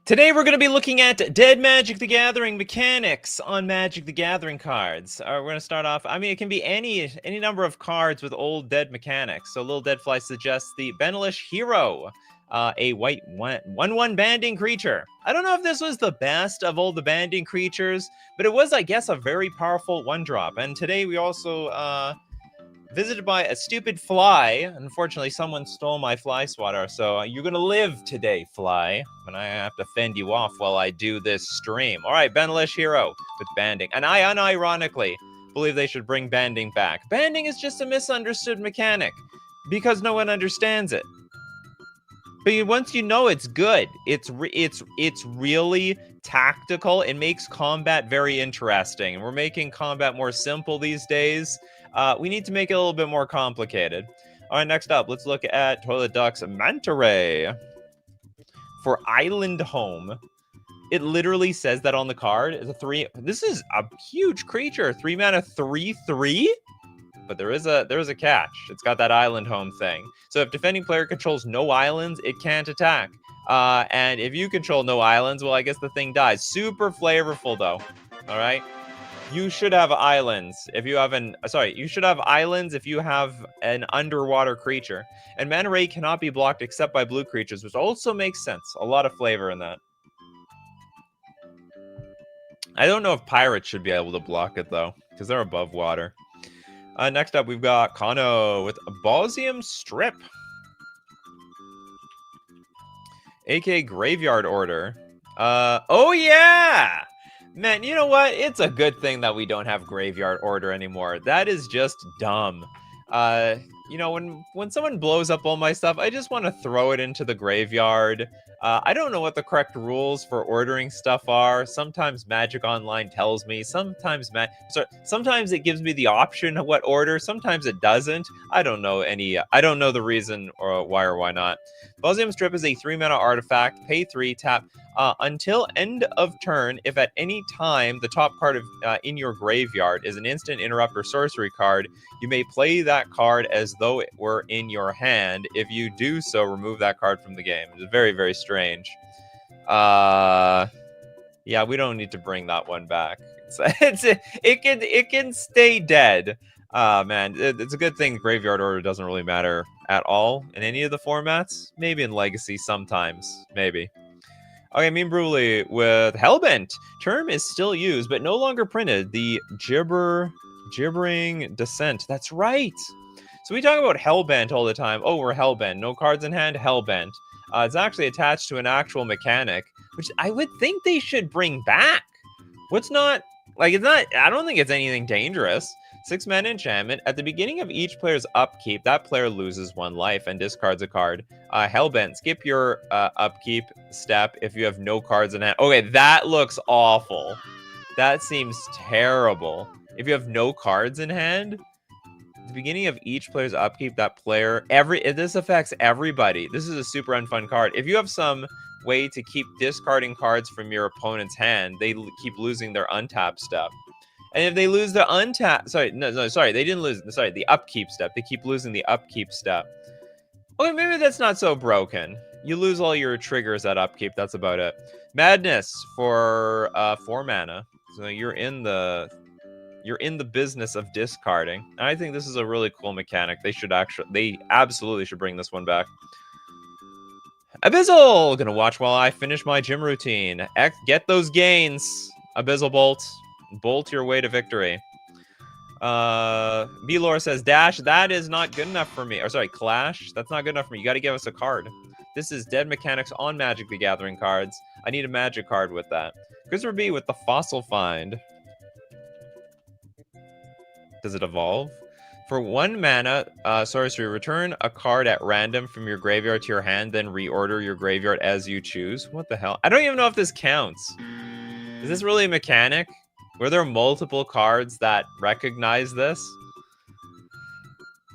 Today we're going to be looking at dead Magic the Gathering mechanics on Magic the Gathering cards. We're going to start off, it can be any number of cards with old dead mechanics. So Little Dead Fly suggests the Benelish Hero, a white 1/1 banding creature. I don't know if this was the best of all the banding creatures, but it was, I guess, a very powerful 1-drop. And today we also visited by a stupid fly. Unfortunately, someone stole my fly swatter, so you're gonna live today, fly. And I have to fend you off while I do this stream. All right, Benelish Hero with banding. And I unironically believe they should bring banding back. Banding is just a misunderstood mechanic because no one understands it. But once you know it's good, it's really tactical. It makes combat very interesting. And we're making combat more simple these days. We need to make it a little bit more complicated. All right, next up, let's look at Toilet Duck's Manta Ray for Island Home. It literally says that on the card. It's a 3. This is a huge creature. 3 mana, 3/3. But there is a catch. It's got that Island Home thing. So if defending player controls no islands, it can't attack. And if you control no islands, well, I guess the thing dies. Super flavorful, though. All right. You should have islands if you have you should have islands if you have an underwater creature. And Mana Ray cannot be blocked except by blue creatures, which also makes sense. A lot of flavor in that. I don't know if pirates should be able to block it, though, because they're above water. Next up, we've got Kano with a Bausium Strip. aka Graveyard Order. Oh, yeah! Man, you know what? It's a good thing that we don't have Graveyard Order anymore. That is just dumb. You know, when someone blows up all my stuff, I just want to throw it into the graveyard. I don't know what the correct rules for ordering stuff are. Sometimes Magic Online tells me. Sometimes it gives me the option of what order. Sometimes it doesn't. I don't know the reason or why or why not. Bausium Strip is a 3-mana artifact. Pay 3, tap. Until end of turn, if at any time the top card in your graveyard is an instant, interrupt, or sorcery card, you may play that card as though it were in your hand. If you do so, remove that card from the game. It's very, very strange. Yeah, we don't need to bring that one back. It can stay dead. Man, it's a good thing Graveyard Order doesn't really matter at all in any of the formats. Maybe in Legacy sometimes, maybe. Okay, Mean Brutally with Hellbent. Term is still used, but no longer printed. The Gibbering Descent. That's right. So we talk about Hellbent all the time. Oh, we're Hellbent. No cards in hand, Hellbent. It's actually attached to an actual mechanic, which I would think they should bring back. It's not, I don't think it's anything dangerous. 6-mana enchantment. At the beginning of each player's upkeep, that player loses 1 life and discards a card. Hellbent, skip your upkeep step if you have no cards in hand. Okay, that looks awful. That seems terrible. If you have no cards in hand, at the beginning of each player's upkeep, that player, this affects everybody. This is a super unfun card. If you have some way to keep discarding cards from your opponent's hand, they keep losing their untap step. And if they lose the they didn't lose, the upkeep step. They keep losing the upkeep step. Okay, maybe that's not so broken. You lose all your triggers at upkeep, that's about it. Madness for 4 mana. So you're in the business of discarding. And I think this is a really cool mechanic. They absolutely should bring this one back. Abyssal! Gonna watch while I finish my gym routine. Get those gains, Abyssal Bolt. Bolt your way to victory. B-Lore says, Dash, that is not good enough for me. Or sorry, Clash, that's not good enough for me. You gotta give us a card. This is dead mechanics on Magic the Gathering cards. I need a magic card with that. Christopher B with the Fossil Find. Does it evolve? For 1 mana, sorcery, return a card at random from your graveyard to your hand, then reorder your graveyard as you choose. What the hell? I don't even know if this counts. Is this really a mechanic? Were there multiple cards that recognize this?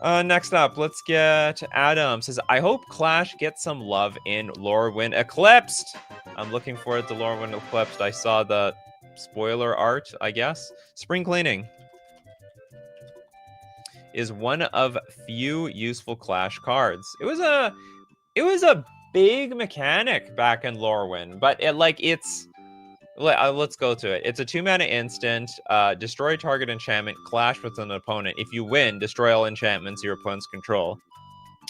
Next up, let's get Adam. Says, I hope Clash gets some love in Lorwyn Eclipsed. I'm looking forward to Lorwyn Eclipsed. I saw the spoiler art, I guess. Spring Cleaning is one of few useful Clash cards. It was a big mechanic back in Lorwyn, but let's go to it. It's a 2-mana instant. Destroy target enchantment. Clash with an opponent. If you win, destroy all enchantments your opponents control.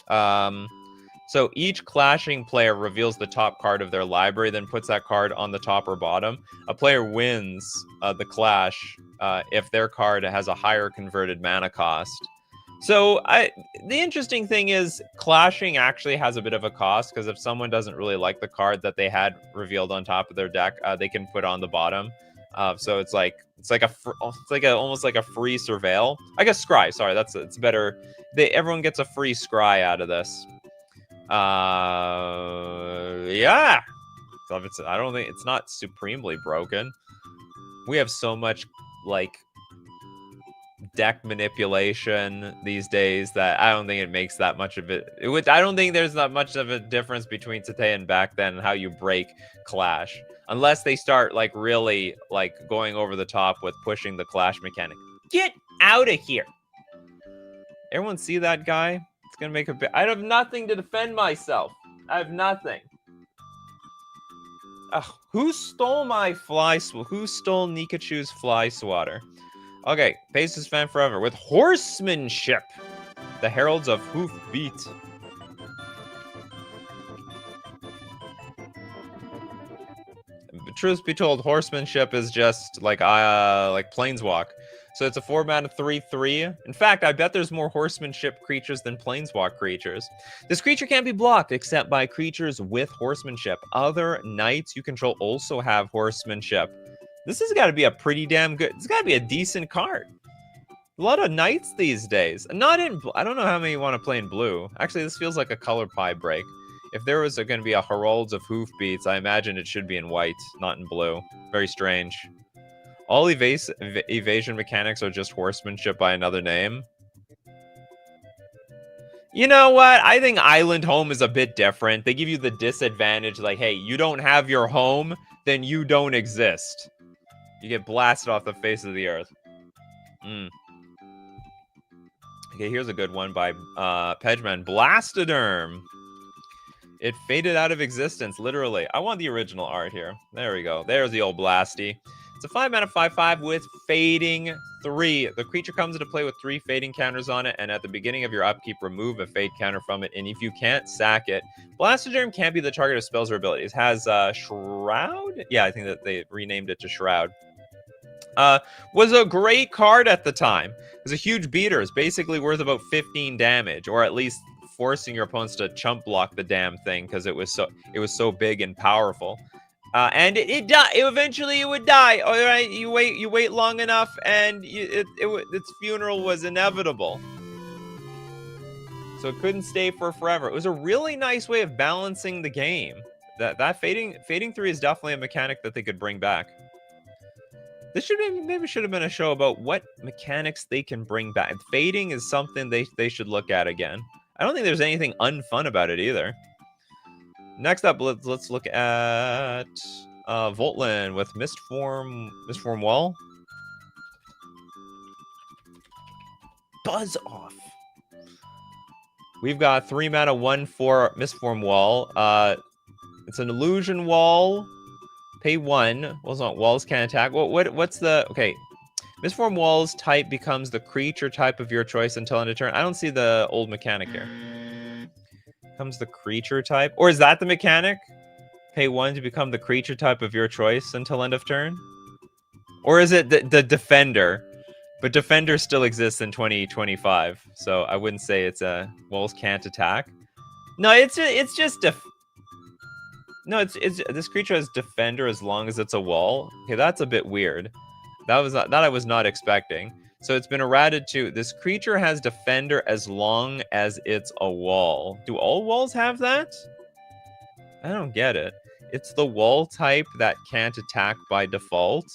So each clashing player reveals the top card of their library, then puts that card on the top or bottom. A player wins the clash if their card has a higher converted mana cost. So the interesting thing is clashing actually has a bit of a cost, because if someone doesn't really like the card that they had revealed on top of their deck, they can put on the bottom. So it's almost like a free surveil. I guess scry. Sorry, it's better. Everyone gets a free scry out of this. Yeah. So I don't think it's not supremely broken. We have so much like deck manipulation these days that I don't think it makes that much of it. I don't think there's that much of a difference between today and back then and how you break clash, unless they start like really like going over the top with pushing the clash mechanic. Get out of here! Everyone see that guy? It's gonna make a bit. I have nothing to defend myself. I have nothing. Who stole my Who stole Nikachu's fly swatter? Okay, Paces fan forever with horsemanship. The heralds of hoofbeat. Truth be told, horsemanship is just like planeswalk. So it's a 4-mana 3/3. In fact, I bet there's more horsemanship creatures than planeswalk creatures. This creature can't be blocked except by creatures with horsemanship. Other knights you control also have horsemanship. This has got to be a pretty damn good. It's got to be a decent card. A lot of knights these days. Not in. I don't know how many you want to play in blue. Actually, this feels like a color pie break. If there was going to be a Heralds of Hoofbeats, I imagine it should be in white, not in blue. Very strange. All evasion mechanics are just horsemanship by another name. You know what? I think Island Home is a bit different. They give you the disadvantage, like, hey, you don't have your home, then you don't exist. You get blasted off the face of the earth. Okay, here's a good one by Pedgeman. Blastoderm. It faded out of existence, literally. I want the original art here. There we go. There's the old Blasty. It's a 5-mana 5/5 with Fading 3. The creature comes into play with 3 fading counters on it, and at the beginning of your upkeep, remove a fade counter from it, and if you can't, sack it. Blastoderm can't be the target of spells or abilities. It has Shroud? Yeah, I think that they renamed it to Shroud. Was a great card at the time. It was a huge beater. It's basically worth about 15 damage, or at least forcing your opponents to chump block the damn thing because it was so big and powerful. And it died. Eventually, it would die. All right, you wait long enough, and its funeral was inevitable. So it couldn't stay for forever. It was a really nice way of balancing the game. That fading 3 is definitely a mechanic that they could bring back. This maybe should have been a show about what mechanics they can bring back. Fading is something they should look at again. I don't think there's anything unfun about it either. Next up, let's look at Voltland with Mistform Wall. Buzz off. We've got 3-mana 1/4 Mistform Wall. It's an illusion wall. Pay 1. Walls can't attack. What's the okay? Mistform Wall's type becomes the creature type of your choice until end of turn. I don't see the old mechanic here. Becomes the creature type, or is that the mechanic? Pay 1 to become the creature type of your choice until end of turn, or is it the defender? But defender still exists in 2025, so I wouldn't say it's a walls can't attack. No, it's just no, it's this creature has defender as long as it's a wall. Okay, that's a bit weird. That I was not expecting. So it's been errated to this creature has defender as long as it's a wall. Do all walls have that? I don't get it. It's the wall type that can't attack by default.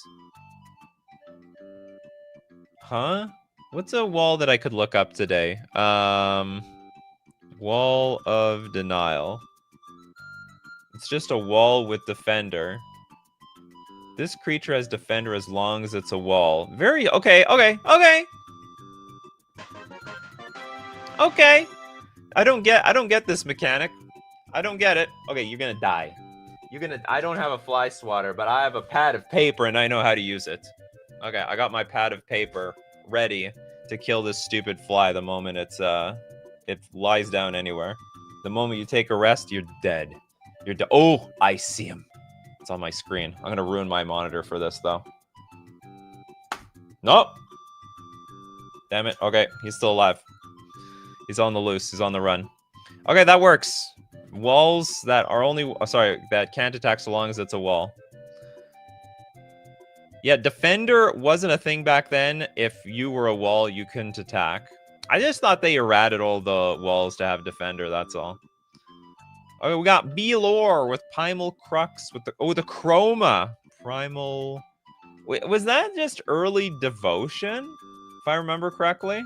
Huh? What's a wall that I could look up today? Wall of Denial. It's just a wall with defender. This creature has defender as long as it's a wall. Okay. Okay. I don't get this mechanic. I don't get it. Okay, you're gonna die. I don't have a fly swatter, but I have a pad of paper and I know how to use it. Okay, I got my pad of paper ready to kill this stupid fly the moment it lies down anywhere. The moment you take a rest, you're dead. You're dead. Oh, I see him. It's on my screen. I'm gonna ruin my monitor for this though. Nope. Damn it. Okay, he's still alive. He's on the loose. He's on the run. Okay, that works. Walls that are only... sorry, that can't attack so long as it's a wall. Yeah, Defender wasn't a thing back then. If you were a wall, you couldn't attack. I just thought they errated all the walls to have Defender, that's all. Okay, we got Belor with Primal Crux with the... oh, the Chroma. Primal... wait, was that just early Devotion? If I remember correctly?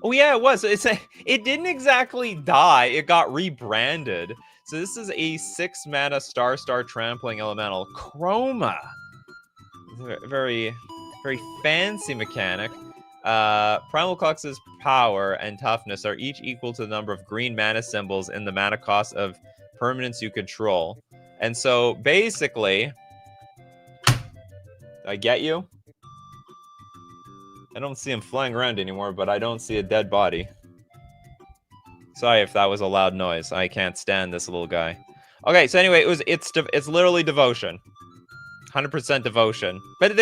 Oh yeah, it was. It didn't exactly die. It got rebranded. So this is a 6-mana Star Trampling Elemental. Chroma. Very, very fancy mechanic. Primal Clux's power and toughness are each equal to the number of green mana symbols in the mana cost of permanents you control. And so basically, I get you. I don't see him flying around anymore, but I don't see a dead body. Sorry if that was a loud noise. I can't stand this little guy. Okay, so anyway, it's literally Devotion. 100% Devotion. But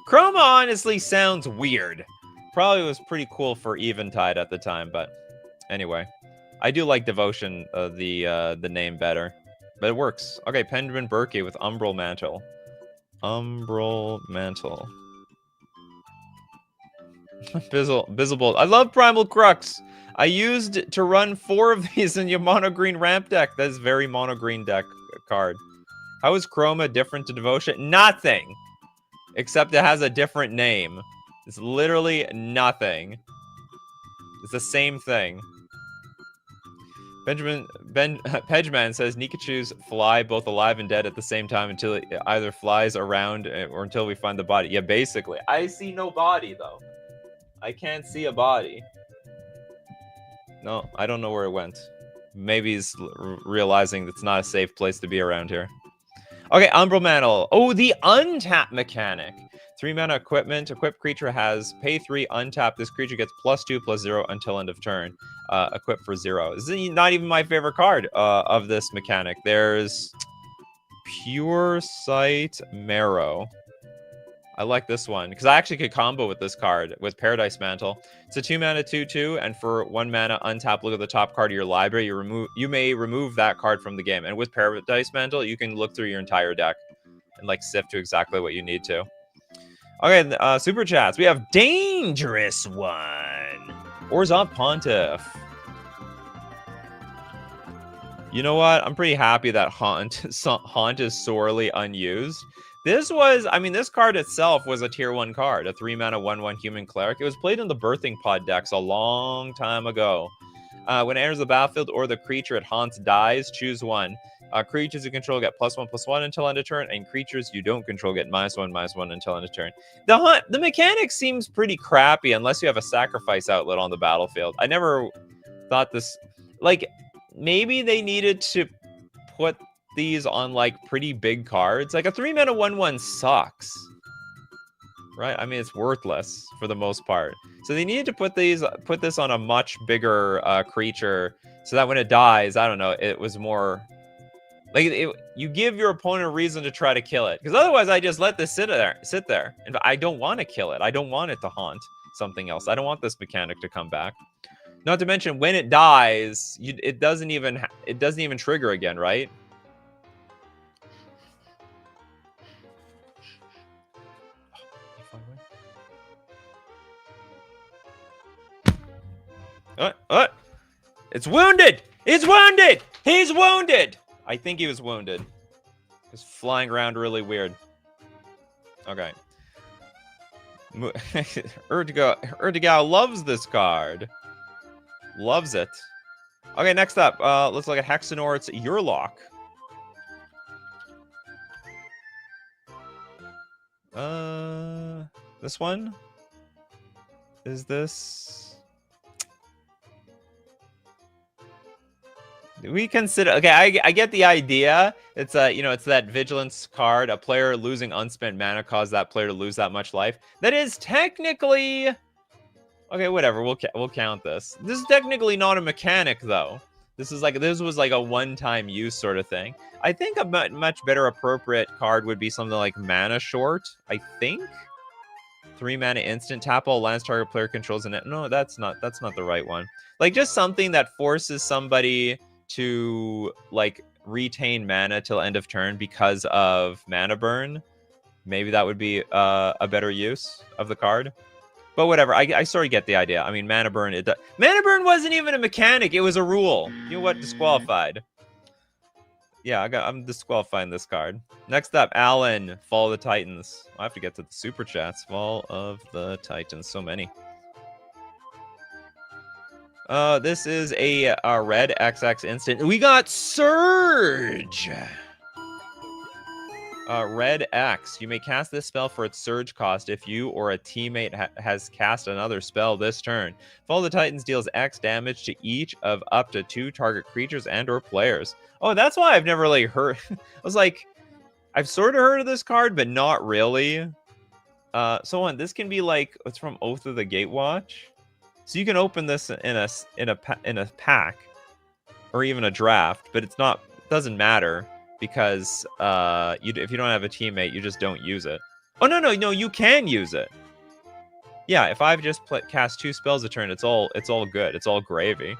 Chroma honestly sounds weird. Probably was pretty cool for Eventide at the time, but anyway. I do like Devotion, the name better. But it works. Okay, Pendragon Berkey with Umbral Mantle. Umbral Mantle. Visible. I love Primal Crux. I used to run 4 of these in your mono green ramp deck. That is very mono green deck card. How is Chroma different to Devotion? Nothing. Except it has a different name. It's literally nothing. It's the same thing. Pedgeman says Nikachus fly both alive and dead at the same time until it either flies around or until we find the body. Yeah, basically. I see no body, though. I can't see a body. No, I don't know where it went. Maybe he's realizing it's not a safe place to be around here. Okay, Umbral Mantle. Oh, the untap mechanic. 3 mana equipment. Equipped creature has pay 3, untap. This creature gets +2/+0 until end of turn. Equipped for 0. This is not even my favorite card of this mechanic. There's Pure Sight Marrow. I like this one because I actually could combo with this card with Paradise Mantle. It's a 2 mana 2/2, and for 1 mana untap, look at the top card of your library. You may remove that card from the game. And with Paradise Mantle, you can look through your entire deck and like sift to exactly what you need to. Okay, super chats. We have Dangerous One. Orzhov Pontiff. You know what? I'm pretty happy that Haunt is sorely unused. This card itself was a tier 1 card, a 3 mana 1/1 human cleric. It was played in the Birthing Pod decks a long time ago. When it enters the battlefield or the creature it haunts dies, choose one. Creatures you control get +1/+1 until end of turn, and creatures you don't control get -1/-1 until end of turn. The mechanic seems pretty crappy unless you have a sacrifice outlet on the battlefield. I never thought this... like, maybe they needed to put these on like pretty big cards. Like a 3 mana 1/1 sucks, right? I mean, it's worthless for the most part. So they needed to put this on a much bigger creature so that when it dies, I don't know, it was more like you give your opponent a reason to try to kill it, because otherwise I just let this sit there, and I don't want to kill it. I don't want it to haunt something else. I don't want this mechanic to come back. Not to mention when it dies, it doesn't even trigger again, right? It's wounded! It's wounded! He's wounded! I think he was wounded. He's flying around really weird. Okay. Urtigal loves this card. Loves it. Okay, next up, let's look at Hexenor's Urlock. This one? Is this... We consider, okay, I get the idea. It's it's that vigilance card. A player losing unspent mana caused that player to lose that much life. That is technically, okay, whatever. We'll count this. This is technically not a mechanic though. This was like a one-time use sort of thing. I think a much better appropriate card would be something like Mana Short. I think 3 mana instant, tap all lands target player controls in it. No, that's not the right one. Like just something that forces somebody to like retain mana till end of turn because of mana burn. Maybe that would be a better use of the card. But whatever, I sort of get the idea. I mean, mana burn. Mana burn wasn't even a mechanic; it was a rule. You know what? Disqualified. Yeah, I'm disqualifying this card. Next up, Alan, Fall of the Titans. I have to get to the super chats. Fall of the Titans, so many. This is a red XX instant. We got Surge. Red X. You may cast this spell for its surge cost if you or a teammate has cast another spell this turn. Fall of the Titans deals X damage to each of up to 2 target creatures and or players. Oh, that's why I've never really heard. I was like, I've sort of heard of this card, but not really. So on, this can be like, it's from Oath of the Gatewatch. So you can open this in a pack or even a draft, but it doesn't matter. Because if you don't have a teammate, you just don't use it. Oh, no, you can use it. Yeah, if I've just cast 2 spells a turn, it's all good. It's all gravy.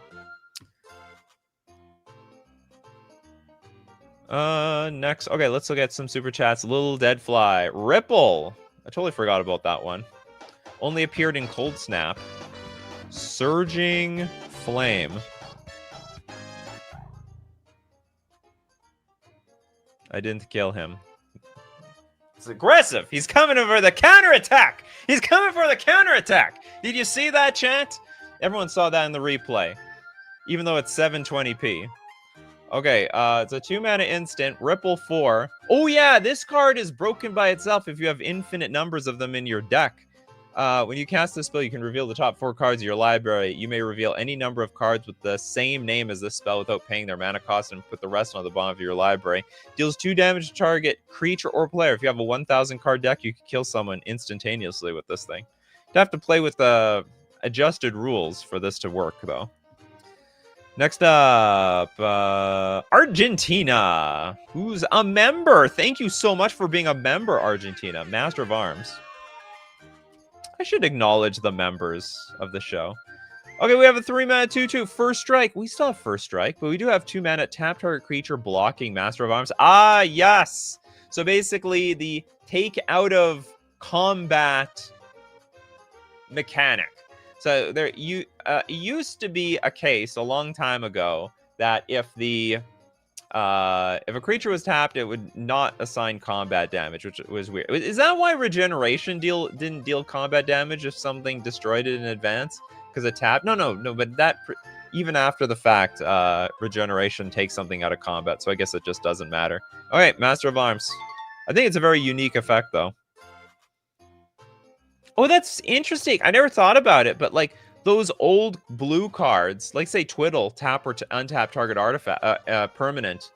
Next. Okay, let's look at some super chats. Little Deadfly. Ripple. I totally forgot about that one. Only appeared in Cold Snap. Surging Flame. I didn't kill him. It's aggressive. He's coming for the counterattack. He's coming for the counterattack. Did you see that, chat? Everyone saw that in the replay. Even though it's 720p. Okay, it's a 2 mana instant. Ripple 4. Oh yeah, this card is broken by itself if you have infinite numbers of them in your deck. When you cast this spell, you can reveal the top 4 cards of your library. You may reveal any number of cards with the same name as this spell without paying their mana cost and put the rest on the bottom of your library. Deals 2 damage to target creature or player. If you have a 1,000 card deck, you can kill someone instantaneously with this thing. You have to play with the adjusted rules for this to work, though. Next up, Argentina, who's a member. Thank you so much for being a member, Argentina. Master of Arms. I should acknowledge the members of the show. Okay, we have a 3 mana 2/2 First Strike. We still have First Strike, but we do have 2 mana tap target creature blocking Master of Arms. Ah, yes. So basically, the take out of combat mechanic. So there, it used to be a case a long time ago that if a creature was tapped, it would not assign combat damage, which was weird. Is that why Regeneration didn't deal combat damage if something destroyed it in advance? Because it tapped? No. But even after the fact, Regeneration takes something out of combat, so I guess it just doesn't matter. All right, Master of Arms. I think it's a very unique effect, though. Oh, that's interesting. I never thought about it, but like those old blue cards, like say Twiddle, tap or untap target artifact, permanent,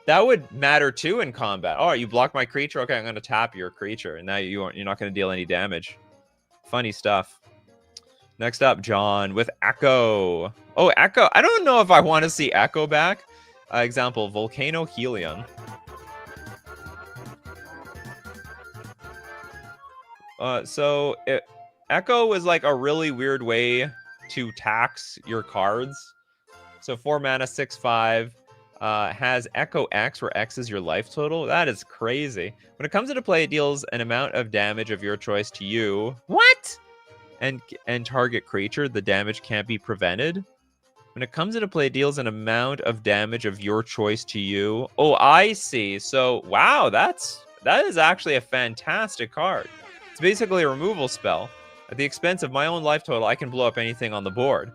that would matter too in combat. Oh, you block my creature? Okay, I'm going to tap your creature, and now you're not going to deal any damage. Funny stuff. Next up, John with Echo. Oh, Echo. I don't know if I want to see Echo back. Example, Volcano Helion. Echo is like a really weird way to tax your cards. So 4 mana, 6/5, has Echo X, where X is your life total. That is crazy. When it comes into play, it deals an amount of damage of your choice to you. What? And target creature. The damage can't be prevented. When it comes into play, it deals an amount of damage of your choice to you. Oh, I see. So wow, that is actually a fantastic card. It's basically a removal spell. At the expense of my own life total, I can blow up anything on the board.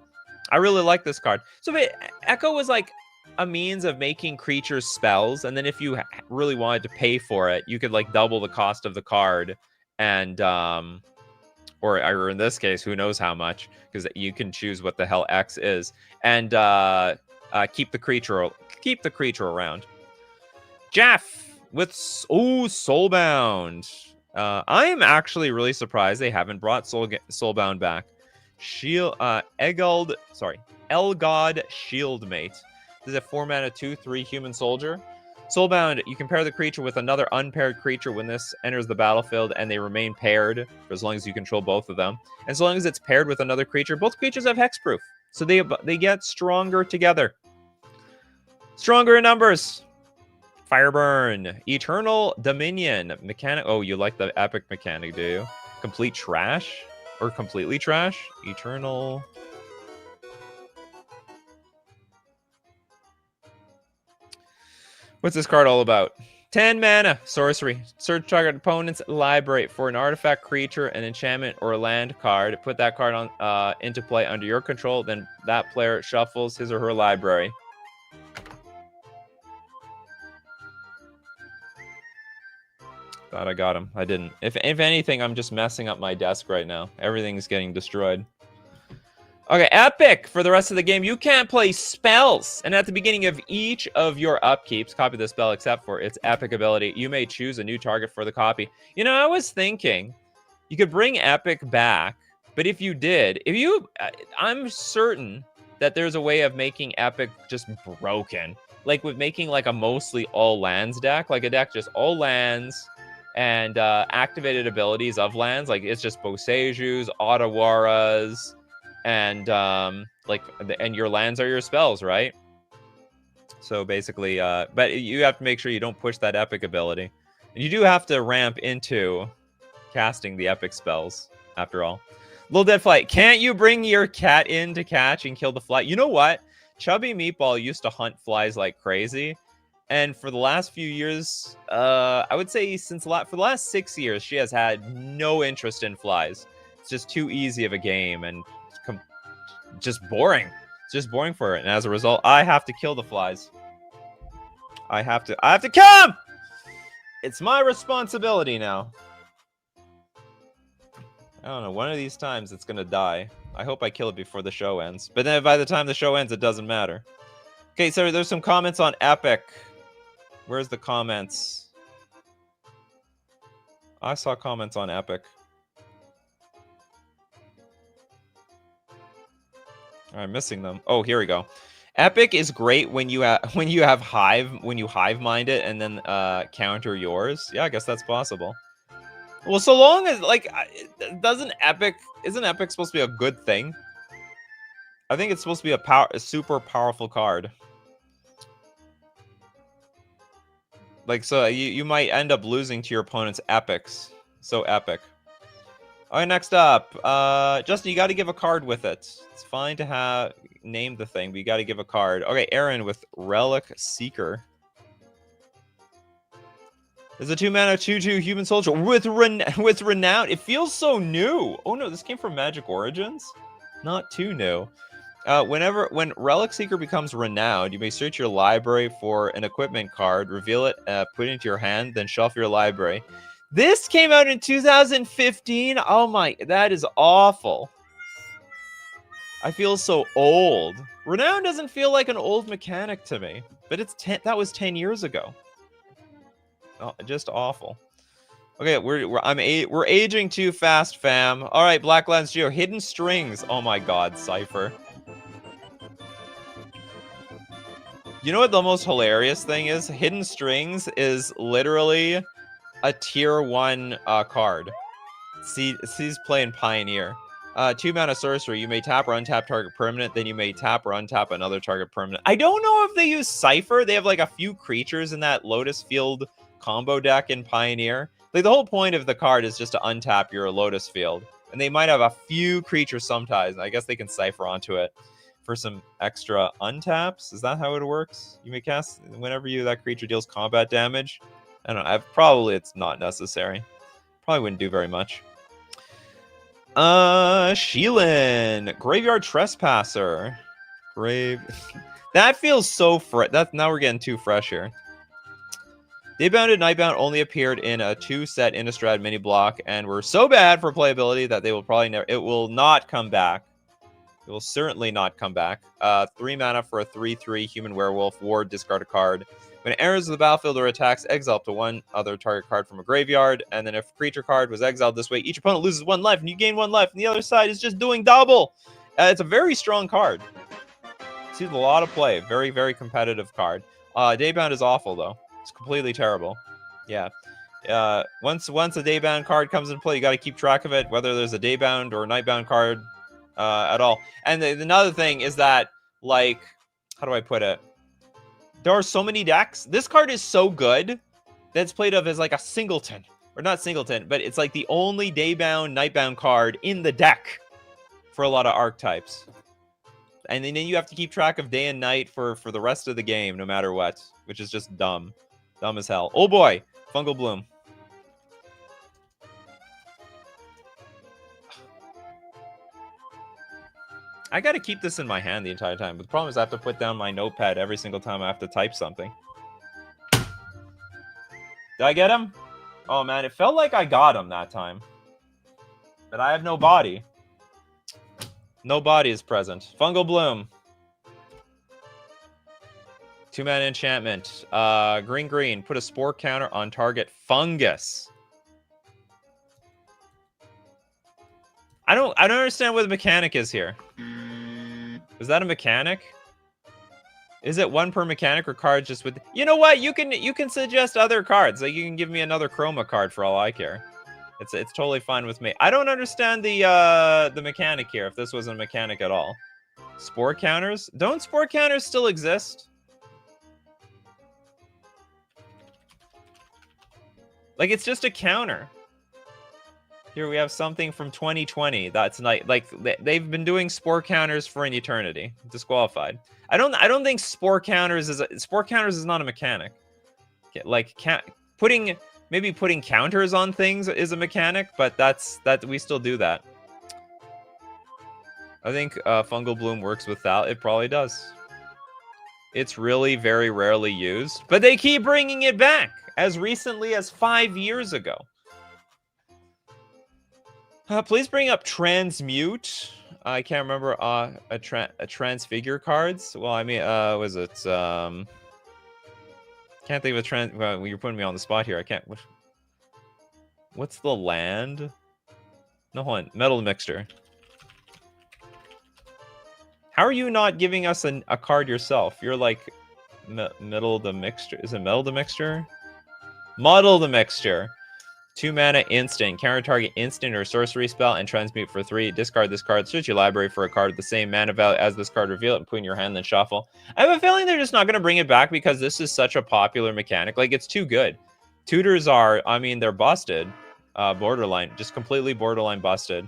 I really like this card. So Echo was like a means of making creatures spells, and then if you really wanted to pay for it, you could like double the cost of the card, and or in this case, who knows how much, because you can choose what the hell X is, and keep the creature around. Jeff with Soulbound. I am actually really surprised they haven't brought Soulbound back. Elgod Shieldmate. This is a 4-mana 2/3 human soldier. Soulbound, you can pair the creature with another unpaired creature when this enters the battlefield, and they remain paired for as long as you control both of them. And so long as it's paired with another creature, both creatures have hexproof. So they get stronger together. Stronger in numbers. Fireburn. Eternal Dominion. Mechanic. Oh, you like the epic mechanic, do you? Complete trash? Or completely trash? Eternal... What's this card all about? 10 mana, sorcery. Search target opponent's library for an artifact, creature, an enchantment, or a land card. Put that card on into play under your control. Then that player shuffles his or her library. Thought I got him. I didn't. If anything, I'm just messing up my desk right now. Everything's getting destroyed. Okay, epic! For the rest of the game, you can't play spells. And at the beginning of each of your upkeeps, copy the spell except for its epic ability. You may choose a new target for the copy. You know, I was thinking you could bring epic back, but if you did, I'm certain that there's a way of making epic just broken. Like with making like a mostly all lands deck, like a deck just all lands and activated abilities of lands. Like it's just Bosejus, Ottawaras, and and your lands are your spells, right? So basically, but you have to make sure you don't push that epic ability. And you do have to ramp into casting the epic spells, after all. Little Dead Fly, can't you bring your cat in to catch and kill the fly? You know what? Chubby Meatball used to hunt flies like crazy. And for the last few years, I would say for the last 6 years, she has had no interest in flies. It's just too easy of a game and just boring. It's just boring for her. And as a result, I have to kill the flies. I have to kill them! It's my responsibility now. I don't know. One of these times it's going to die. I hope I kill it before the show ends. But then by the time the show ends, it doesn't matter. Okay, so there's some comments on Epic. Where's the comments? I saw comments on Epic. I'm missing them. Oh, here we go. Epic is great when you hive mind it and then counter yours. Yeah, I guess that's possible. Well, so long as isn't Epic supposed to be a good thing? I think it's supposed to be a super powerful card. Like, so you might end up losing to your opponent's epics. So epic. All right, next up, Justin, you got to give a card with it. It's fine to name the thing, but you got to give a card. Okay, Aaron with Relic Seeker. There's a 2-mana 2/2 human soldier with renown. It feels so new. Oh no, this came from Magic Origins. Not too new. When Relic Seeker becomes renowned, you may search your library for an equipment card, reveal it, put it into your hand, then shuffle your library. This came out in 2015. Oh my, that is awful. I feel so old. Renown doesn't feel like an old mechanic to me, but that was 10 years ago. Oh, just awful. Okay, we're aging too fast, fam. All right, Blacklands Geo, Hidden Strings. Oh my God, Cypher. You know what the most hilarious thing is? Hidden Strings is literally a tier 1 card. C's playing Pioneer. 2-mana sorcery. You may tap or untap target permanent, then you may tap or untap another target permanent. I don't know if they use Cypher. They have like a few creatures in that Lotus Field combo deck in Pioneer. Like the whole point of the card is just to untap your Lotus Field. And they might have a few creatures sometimes. I guess they can Cypher onto it for some extra untaps. Is that how it works? You may cast whenever that creature deals combat damage. I don't know. Probably it's not necessary. Probably wouldn't do very much. Sheelan. Graveyard Trespasser. That feels so fresh. Now we're getting too fresh here. Daybound and Nightbound only appeared in a 2-set Innistrad mini block and were so bad for playability that they will probably never. It will not come back. It will certainly not come back. 3 mana for a 3/3 human werewolf. Ward, discard a card. When it enters the battlefield or attacks, exile up to one other target card from a graveyard. And then if a creature card was exiled this way, each opponent loses 1 life, and you gain 1 life, and the other side is just doing double. It's a very strong card. Sees a lot of play. Very, very competitive card. Daybound is awful, though. It's completely terrible. Yeah. Once a Daybound card comes into play, you got to keep track of it, whether there's a Daybound or a Nightbound card at all. And another thing is that, like, how do I put it? There are so many decks. This card is so good that it's played of as like a singleton. Or not singleton, but it's like the only Daybound, Nightbound card in the deck for a lot of archetypes. And then you have to keep track of day and night for the rest of the game, no matter what, which is just dumb. Dumb as hell. Oh boy, Fungal Bloom. I gotta keep this in my hand the entire time, but the problem is I have to put down my notepad every single time I have to type something. Did I get him? Oh man, it felt like I got him that time. But I have no body. No body is present. Fungal Bloom. 2-mana enchantment. Green. Put a spore counter on target fungus. I don't understand what the mechanic is here. Is that a mechanic? Is it 1 per mechanic or card just with... You know what? You can suggest other cards. Like, you can give me another chroma card for all I care. It's totally fine with me. I don't understand the mechanic here, if this wasn't a mechanic at all. Spore counters? Don't spore counters still exist? Like, it's just a counter. Here we have something from 2020. That's like they've been doing spore counters for an eternity. Disqualified. I don't think spore counters is not a mechanic. Like maybe putting counters on things is a mechanic, but that we still do that. I think Fungal Bloom works with that. It probably does. It's really very rarely used, but they keep bringing it back as recently as 5 years ago. Please bring up Transmute. I can't remember a Transfigure cards. Well, I mean, was it? Can't think of a well, you're putting me on the spot here. I can't. What's the land? No, hold on. Metal Mixture. How are you not giving us a card yourself? You're like Metal the Mixture. Is it Metal the Mixture? Muddle the Mixture. 2-mana instant. Counter target instant or sorcery spell and transmute for 3. Discard this card. Search your library for a card with the same mana value as this card. Reveal it and put in your hand, then shuffle. I have a feeling they're just not going to bring it back because this is such a popular mechanic. Like, it's too good. Tutors are, I mean, they're busted. Borderline. Just completely borderline busted.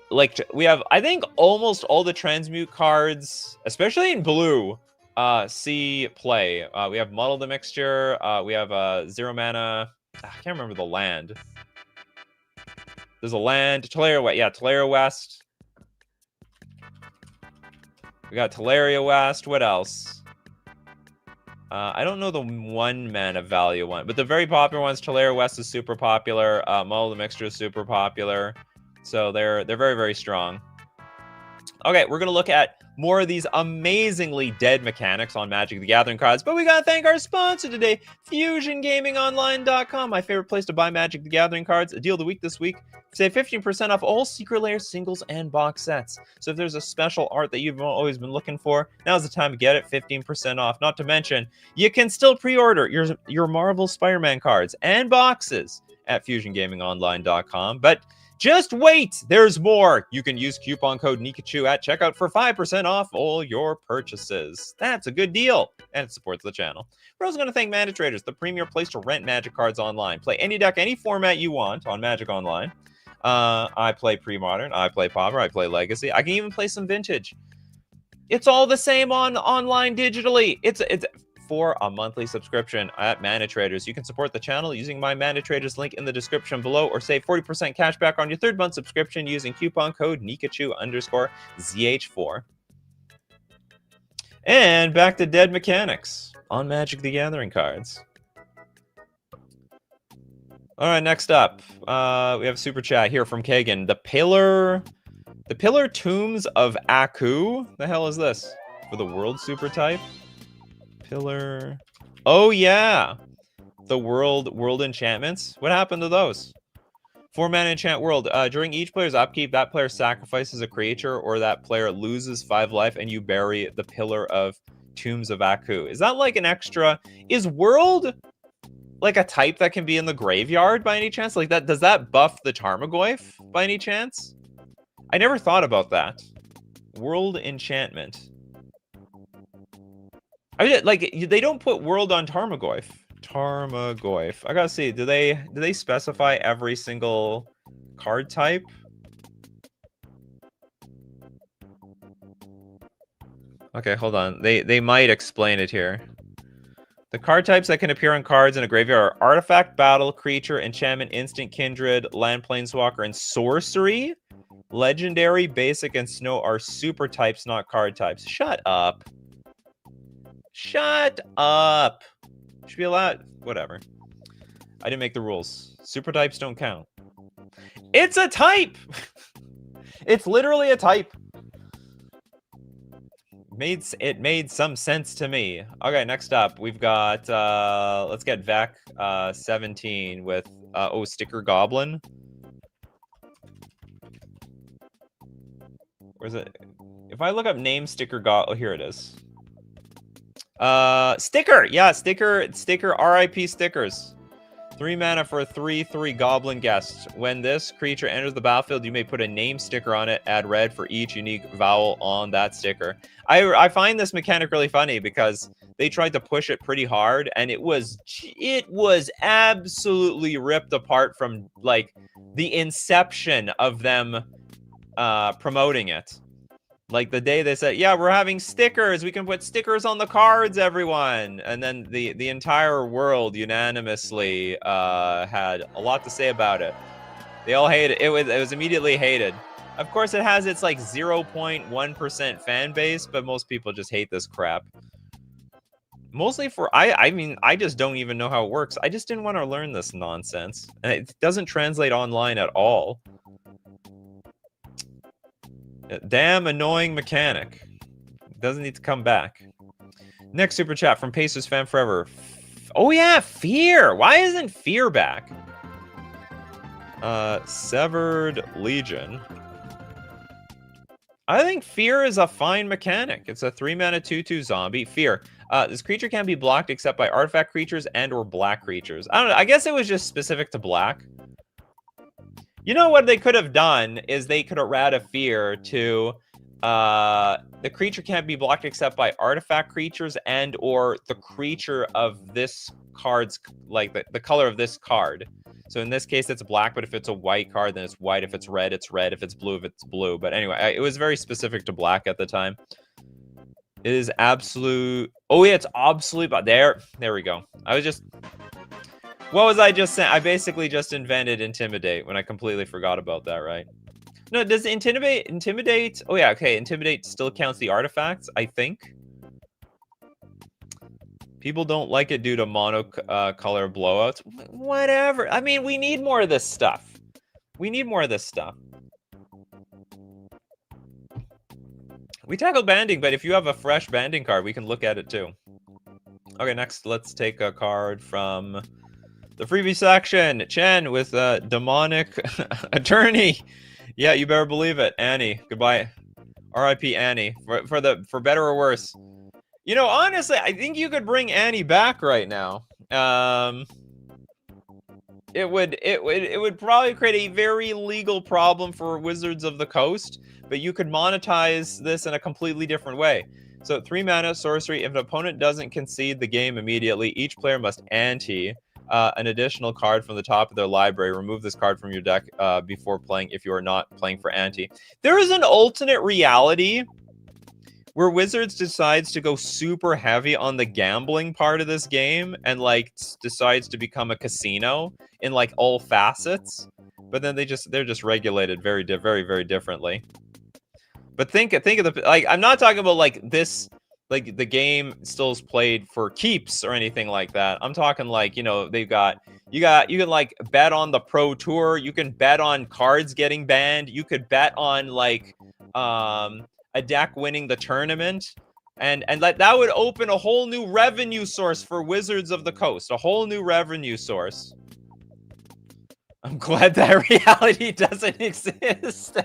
Like, we have, I think, almost all the transmute cards, especially in blue, see play. We have Muddle the Mixture. We have 0 mana... I can't remember the land. There's a land. Teleria West. Yeah, Teleria West. We got Teleria West. What else? I don't know the 1 mana value one, but the very popular ones, Teleria West is super popular. Muddle the Mixture is super popular. So they're very, very strong. Okay, we're going to look at more of these amazingly dead mechanics on Magic the Gathering cards. But we got to thank our sponsor today, FusionGamingOnline.com, my favorite place to buy Magic the Gathering cards. A deal of the week this week. Save 15% off all Secret Lair singles and box sets. So if there's a special art that you've always been looking for, now's the time to get it, 15% off. Not to mention, you can still pre-order your Marvel Spider-Man cards and boxes at FusionGamingOnline.com. But just wait, there's more. You can use coupon code Nikachu at checkout for 5% off all your purchases. That's a good deal, and it supports the channel. We're also going to thank Mana Traders, the premier place to rent Magic cards online. Play any deck, any format you want on Magic Online. I play Pre-Modern, I play Pauper, I play Legacy. I can even play some Vintage. It's all the same online digitally. It's for a monthly subscription at Mana Traders. You can support the channel using my Mana Traders link in the description below, or save 40% cash back on your 3rd month subscription using coupon code Nikachu_ZH4. And back to dead mechanics on Magic the Gathering cards. All right, next up, we have a super chat here from Kagan. The Paler The Pillar Tombs of Aku. The hell is this? For the world super type? Pillar. Oh yeah. The world enchantments. What happened to those? 4-mana enchant world. During each player's upkeep, that player sacrifices a creature or that player loses 5 life and you bury the Pillar of Tombs of Aku. Is that like an extra? Is world like a type that can be in the graveyard by any chance? Like that, does that buff the Tarmogoyf by any chance? I never thought about that. World enchantment. I mean, like they don't put world on Tarmogoyf. Tarmogoyf. I gotta see. Do they specify every single card type? Okay, hold on. They might explain it here. The card types that can appear on cards in a graveyard are artifact, battle, creature, enchantment, instant, kindred, land, planeswalker, and sorcery. Legendary, basic, and snow are super types, not card types. Shut up. Shut up. Should be allowed. Whatever. I didn't make the rules. Super types don't count. It's a type. It's literally a type. It made some sense to me. Okay, next up we've got let's get Vec 17 with Sticker Goblin. Where's it? If I look up name Sticker Goblin, oh, here it is. Sticker, yeah, sticker, RIP stickers. 3 mana for a 3/3 Goblin Guest. When this creature enters the battlefield, you may put a name sticker on it. Add red for each unique vowel on that sticker. I find this mechanic really funny because they tried to push it pretty hard, and it was absolutely ripped apart from like the inception of them promoting it. Like the day they said, yeah, we're having stickers. We can put stickers on the cards, everyone. And then the entire world unanimously had a lot to say about it. They all hated it. It was immediately hated. Of course, it has its like 0.1% fan base, but most people just hate this crap. Mostly for, I mean, I just don't even know how it works. I just didn't want to learn this nonsense. And it doesn't translate online at all. Damn annoying mechanic. Doesn't need to come back. Next super chat from Pacers Fan Forever. Oh yeah, Fear. Why isn't Fear back? Severed Legion. I think Fear is a fine mechanic. It's a 3-mana 2/2 zombie. Fear. This creature can be blocked except by artifact creatures and or black creatures. I don't know. I guess it was just specific to black. You know what they could have done is they could have added a Fear to the creature can't be blocked except by artifact creatures and or the creature of this card's, like the color of this card. So in this case, it's black, but if it's a white card, then it's white. If it's red, it's red. If it's blue, it's blue. But anyway, it was very specific to black at the time. It is absolute. Oh yeah, it's obsolete. But there we go. I was just. What was I just saying? I basically just invented Intimidate when I completely forgot about that, right? No, does Intimidate? Oh yeah, okay. Intimidate still counts the artifacts, I think. People don't like it due to mono-color blowouts. Whatever. I mean, we need more of this stuff. We need more of this stuff. We tackled banding, but if you have a fresh banding card, we can look at it too. Okay, next, let's take a card from the freebie section. Chen with Demonic Attorney. Yeah, you better believe it. Annie, goodbye. R.I.P. Annie. For better or worse. You know, honestly, I think you could bring Annie back right now. It would probably create a very legal problem for Wizards of the Coast, but you could monetize this in a completely different way. So 3 mana sorcery. If an opponent doesn't concede the game immediately, each player must ante an additional card from the top of their library. Remove this card from your deck before playing if you are not playing for ante. There is an alternate reality where Wizards decides to go super heavy on the gambling part of this game and like decides to become a casino in like all facets, but then they're just regulated very differently. But think of the, like, I'm not talking about like this, like the game still is played for keeps or anything like that. I'm talking like, you know, they've got You can like bet on the Pro Tour. You can bet on cards getting banned. You could bet on like a deck winning the tournament. And like that would open a whole new revenue source for Wizards of the Coast. A whole new revenue source. I'm glad that reality doesn't exist.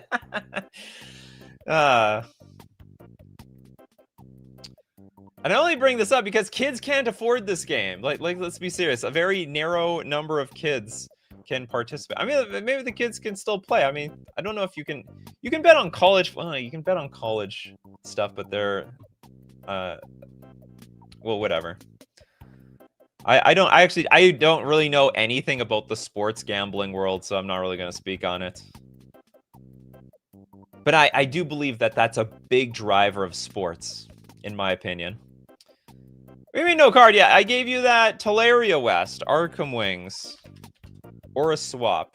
And I only bring this up because kids can't afford this game. Like let's be serious. A very narrow number of kids can participate. I mean, maybe the kids can still play. I mean, I don't know if you can bet on college. Well, you can bet on college stuff, but they're well, whatever. I don't really know anything about the sports gambling world, so I'm not really going to speak on it. But I do believe that that's a big driver of sports, in my opinion. What do you mean no card yet? I gave you that Teleria West, Arkham Wings, or a swap.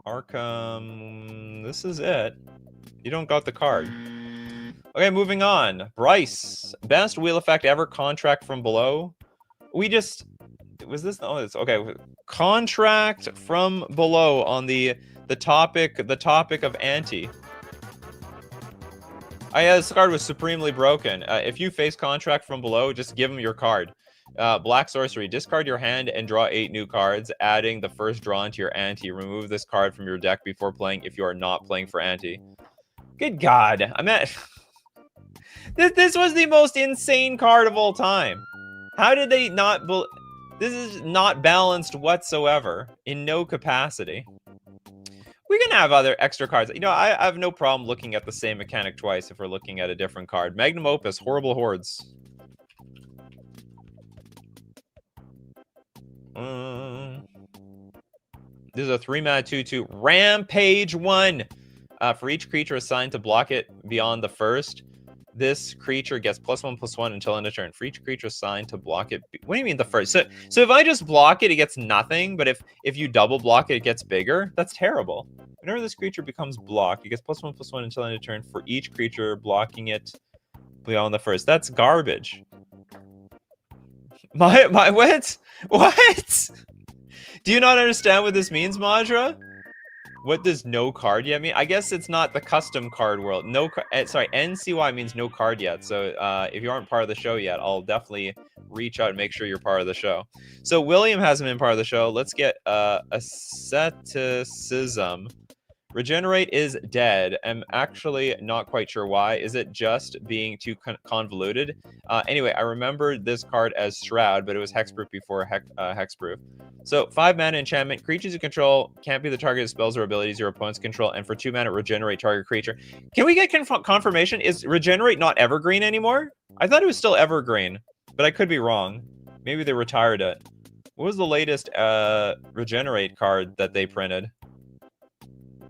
Arkham, this is it. You don't got the card. Okay, moving on. Bryce, best wheel effect ever, contract from below. We just, was this, oh, it's okay. Contract from below on the topic of anti. Yeah, this card was supremely broken. If you face contract from below, just give him your card. Black sorcery, discard your hand and draw 8 new cards, adding the first drawn to your ante. Remove this card from your deck before playing if you are not playing for ante. Good God, I'm at... this was the most insane card of all time. How did they not... This is not balanced whatsoever, in no capacity. We can have other extra cards. You know, I have no problem looking at the same mechanic twice if we're looking at a different card. Magnum Opus, Horrible Hordes. This is a 3-mana 2/2 Rampage 1. For each creature assigned to block it beyond the first, this creature gets +1/+1 until end of turn. For each creature assigned to block it, what do you mean the first? So if I just block it, it gets nothing. But if you double block it, it gets bigger. That's terrible. Whenever this creature becomes blocked, it gets +1/+1 until end of turn for each creature blocking it beyond the first. That's garbage. My what? What? Do you not understand what this means, Majra? What does no card yet mean? I guess it's not the custom card world. Sorry, NCY means no card yet. So if you aren't part of the show yet, I'll definitely reach out and make sure you're part of the show. So William hasn't been part of the show. Let's get asceticism. Regenerate is dead. I'm actually not quite sure why. Is it just being too convoluted? Anyway, I remember this card as Shroud, but it was hexproof before hexproof. So 5 mana enchantment. Creatures you control can't be the target of spells or abilities your opponents control. And for 2 mana, regenerate target creature. Can we get confirmation? Is regenerate not evergreen anymore? I thought it was still evergreen, but I could be wrong. Maybe they retired it. What was the latest regenerate card that they printed?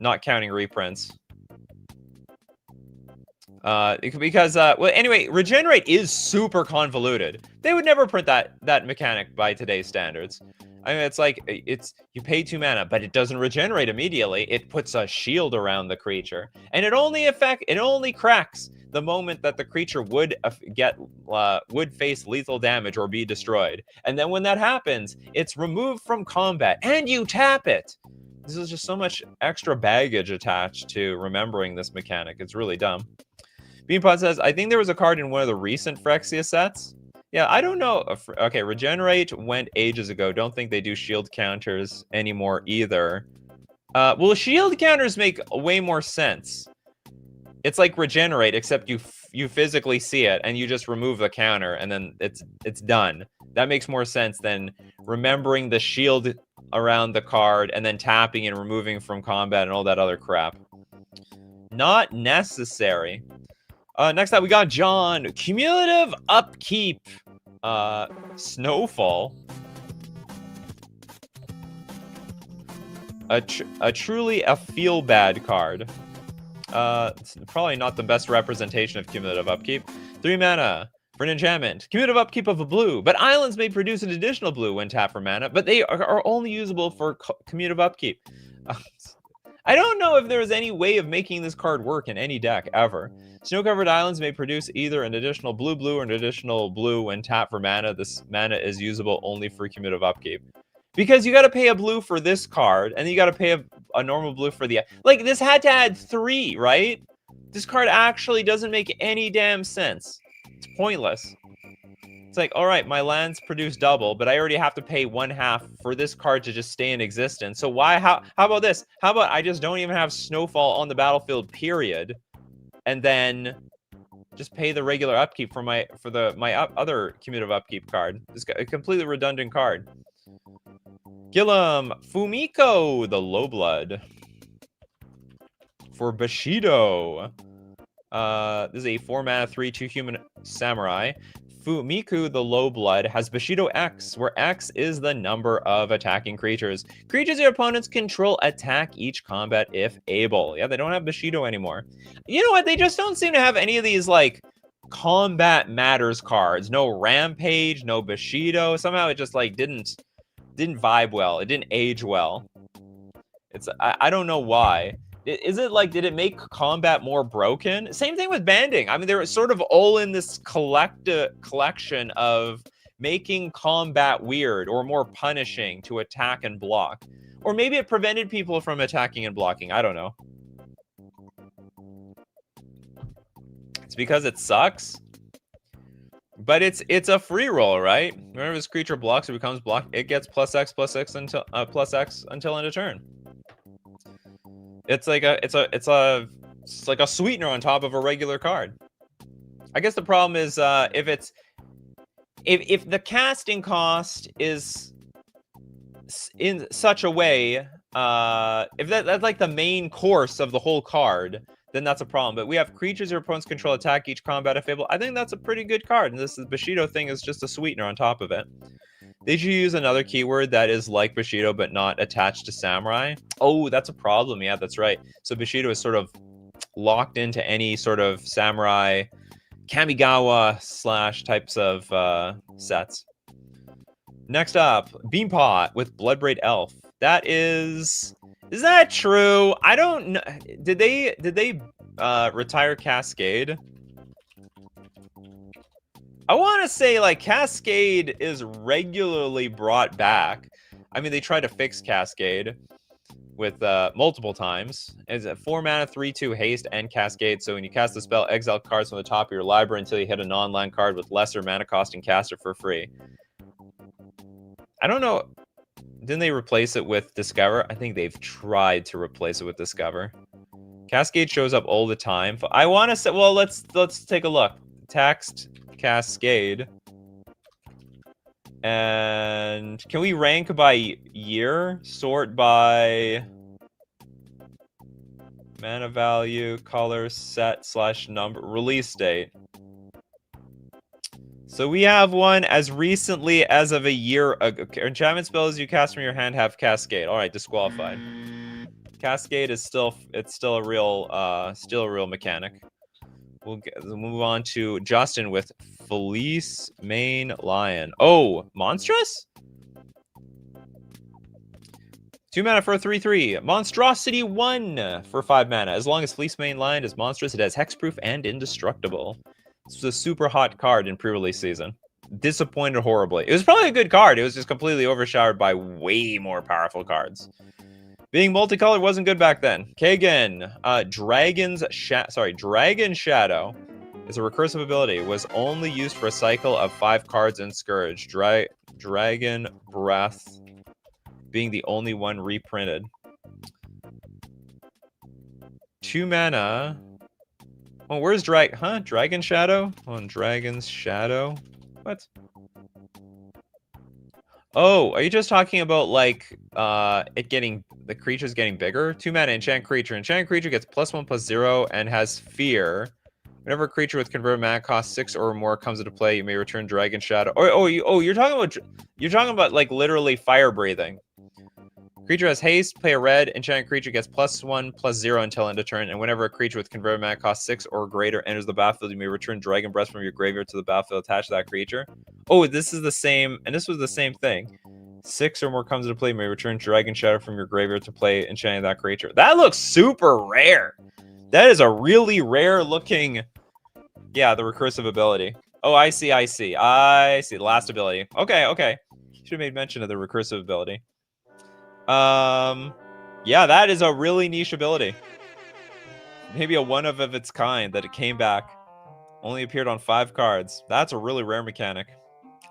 Not counting reprints. Because well, anyway, regenerate is super convoluted. They would never print that mechanic by today's standards. I mean, it's like you pay 2 mana, but it doesn't regenerate immediately. It puts a shield around the creature, and it only cracks the moment that the creature would face lethal damage or be destroyed. And then when that happens, it's removed from combat, and you tap it. This is just so much extra baggage attached to remembering this mechanic. It's really dumb. Beanpot says, I think there was a card in one of the recent Phyrexia sets. Yeah, I don't know. Okay, Regenerate went ages ago. Don't think they do shield counters anymore either. Well, shield counters make way more sense. It's like Regenerate, except you physically see it and you just remove the counter and then it's done. That makes more sense than remembering the shield around the card and then tapping and removing from combat and all that other crap. Not necessary. Next up, we got John. Cumulative Upkeep. Snowfall. Truly a feel-bad card. It's probably not the best representation of cumulative upkeep. 3 mana for an enchantment. Cumulative upkeep of a blue, but islands may produce an additional blue when tapped for mana, but they are only usable for cumulative upkeep. I don't know if there is any way of making this card work in any deck, ever. Snow-covered islands may produce either an additional blue or an additional blue when tapped for mana. This mana is usable only for cumulative upkeep. Because you got to pay a blue for this card, and then you got to pay a normal blue for the... Like, this had to add 3, right? This card actually doesn't make any damn sense. It's pointless. It's like, all right, my lands produce double, but I already have to pay 1/2 for this card to just stay in existence. So why, how about this? How about I just don't even have Snowfall on the battlefield, period, and then just pay the regular upkeep for my other cumulative upkeep card. It's a completely redundant card. Gillum, Fumiko, the Low Blood. For Bushido. This is a 4-mana 3/2 human samurai. Fumiku, the Low Blood, has Bushido X, where X is the number of attacking creatures. Creatures your opponents control attack each combat if able. Yeah, they don't have Bushido anymore. You know what? They just don't seem to have any of these, like, combat matters cards. No Rampage, no Bushido. Somehow it just, like, didn't vibe well. It didn't age well. I don't know why. Is it like, did it make combat more broken? Same thing with banding. I mean, they're sort of all in this collection of making combat weird or more punishing to attack and block. Or maybe it prevented people from attacking and blocking. I don't know. It's because it sucks. But it's a free roll, right? Whenever this creature blocks or becomes blocked, it gets +X until end of turn. It's like a sweetener on top of a regular card. I guess the problem is if the casting cost is in such a way, if that's like the main course of the whole card, then that's a problem. But we have creatures your opponents control attack each combat if able. I think that's a pretty good card, and this Bushido thing is just a sweetener on top of it. Did you use another keyword that is like Bushido but not attached to Samurai? Oh, that's a problem. Yeah, that's right. So Bushido is sort of locked into any sort of Samurai, Kamigawa / types of sets. Next up, Beanpot with Bloodbraid Elf. That is that true? I don't know. Did they retire Cascade? I want to say, like, Cascade is regularly brought back. I mean, they tried to fix Cascade with multiple times. It's a 4-mana 3/2 haste and Cascade. So when you cast the spell, exile cards from the top of your library until you hit a non-land card with lesser mana cost and cast it for free. I don't know. Didn't they replace it with Discover? I think they've tried to replace it with Discover. Cascade shows up all the time. I want to say, well, let's take a look. Text Cascade. And can we rank by year? Sort by mana value, color, set / number, release date. So we have one as recently as of a year ago. Enchantment spells you cast from your hand have Cascade. All right, disqualified. Cascade is still a real mechanic. We'll move on to Justin with Felice Main Lion. Oh, monstrous? 2 mana for a 3/3. Monstrosity 1 for 5 mana. As long as Fleece Main Lion is monstrous, it has hexproof and indestructible. This was a super hot card in pre-release season. Disappointed horribly. It was probably a good card. It was just completely overshadowed by way more powerful cards. Being multicolored wasn't good back then. Kagan, Dragon Shadow is a recursive ability. It was only used for a cycle of 5 cards in Scourge. Dragon Breath being the only one reprinted. 2 mana. Oh, where's Dragon Shadow? On Dragon's Shadow? What? Oh, are you just talking about, like, the creature's getting bigger? 2 mana, enchant creature. Enchant creature gets +1/+0 and has fear. Whenever a creature with converted mana cost 6 or more comes into play, you may return Dragon Shadow. You're talking about like literally fire breathing. Creature has haste, play a red, enchant creature gets +1/+0 until end of turn, and whenever a creature with converted mana cost 6 or greater enters the battlefield, you may return Dragon Breath from your graveyard to the battlefield attached to that creature. Oh, this is the same, and this was the same thing. 6 or more comes into play, you may return Dragon Shadow from your graveyard to play enchanting that creature. That looks super rare. That is a really rare looking, yeah, the recursive ability. Oh, I see. The last ability. Okay. Should have made mention of the recursive ability. Yeah, that is a really niche ability. Maybe a one of its kind that it came back. Only appeared on 5 cards. That's a really rare mechanic.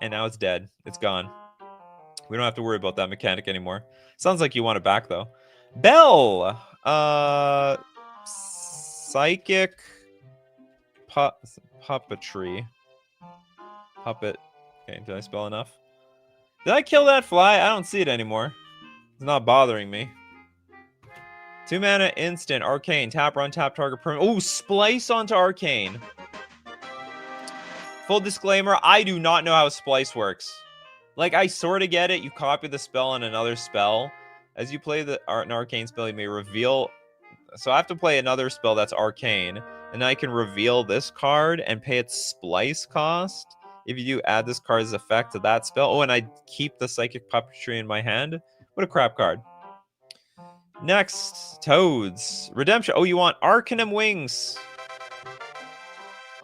And now it's dead. It's gone. We don't have to worry about that mechanic anymore. Sounds like you want it back, though. Bell! Psychic... Puppetry. Puppet. Okay, did I spell enough? Did I kill that fly? I don't see it anymore. It's not bothering me. 2 mana, instant, arcane, tap, run, tap, target, permanent. Oh, splice onto arcane. Full disclaimer, I do not know how splice works. Like, I sort of get it. You copy the spell on another spell. As you play an arcane spell, you may reveal... So I have to play another spell that's arcane. And I can reveal this card and pay its splice cost. If you do add this card's effect to that spell. Oh, and I keep the psychic puppetry in my hand. What a crap card. Next, Toads. Redemption. Oh, you want Arcanum Wings.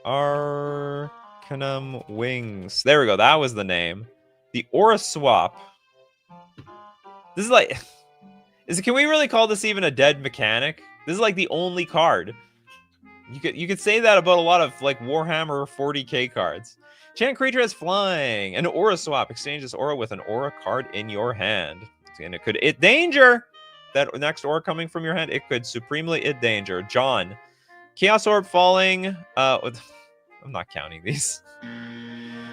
Arcanum Wings. There we go. That was the name. The Aura Swap. This is like... Can we really call this even a dead mechanic? This is like the only card. You could say that about a lot of like Warhammer 40k cards. Chant creature has flying. An Aura Swap. Exchange this aura with an aura card in your hand. And it could... danger! That next aura coming from your hand, it could supremely danger. John. Chaos Orb falling. I'm not counting these.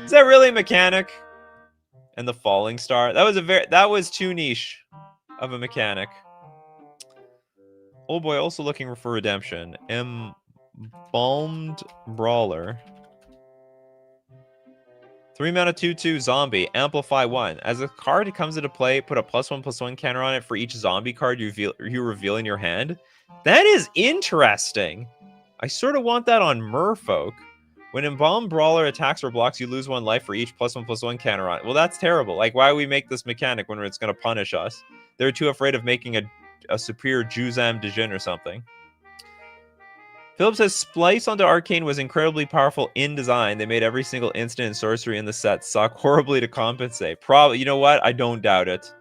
Is that really a mechanic? And the falling star. That was too niche of a mechanic. Old boy also looking for redemption. Embalmed Brawler. 3 mana 2/2 zombie. Amplify 1. As a card comes into play, put a +1/+1 counter on it for each zombie card you reveal in your hand. That is interesting. I sort of want that on Merfolk. When Embalmed Brawler attacks or blocks, you lose 1 life for each +1/+1 counter on it. Well, that's terrible. Like, why would we make this mechanic when it's going to punish us? They're too afraid of making a superior Juzam Djinn or something. Philip says, Splice onto Arcane was incredibly powerful in design. They made every single instant and sorcery in the set suck horribly to compensate. Probably, you know what? I don't doubt it.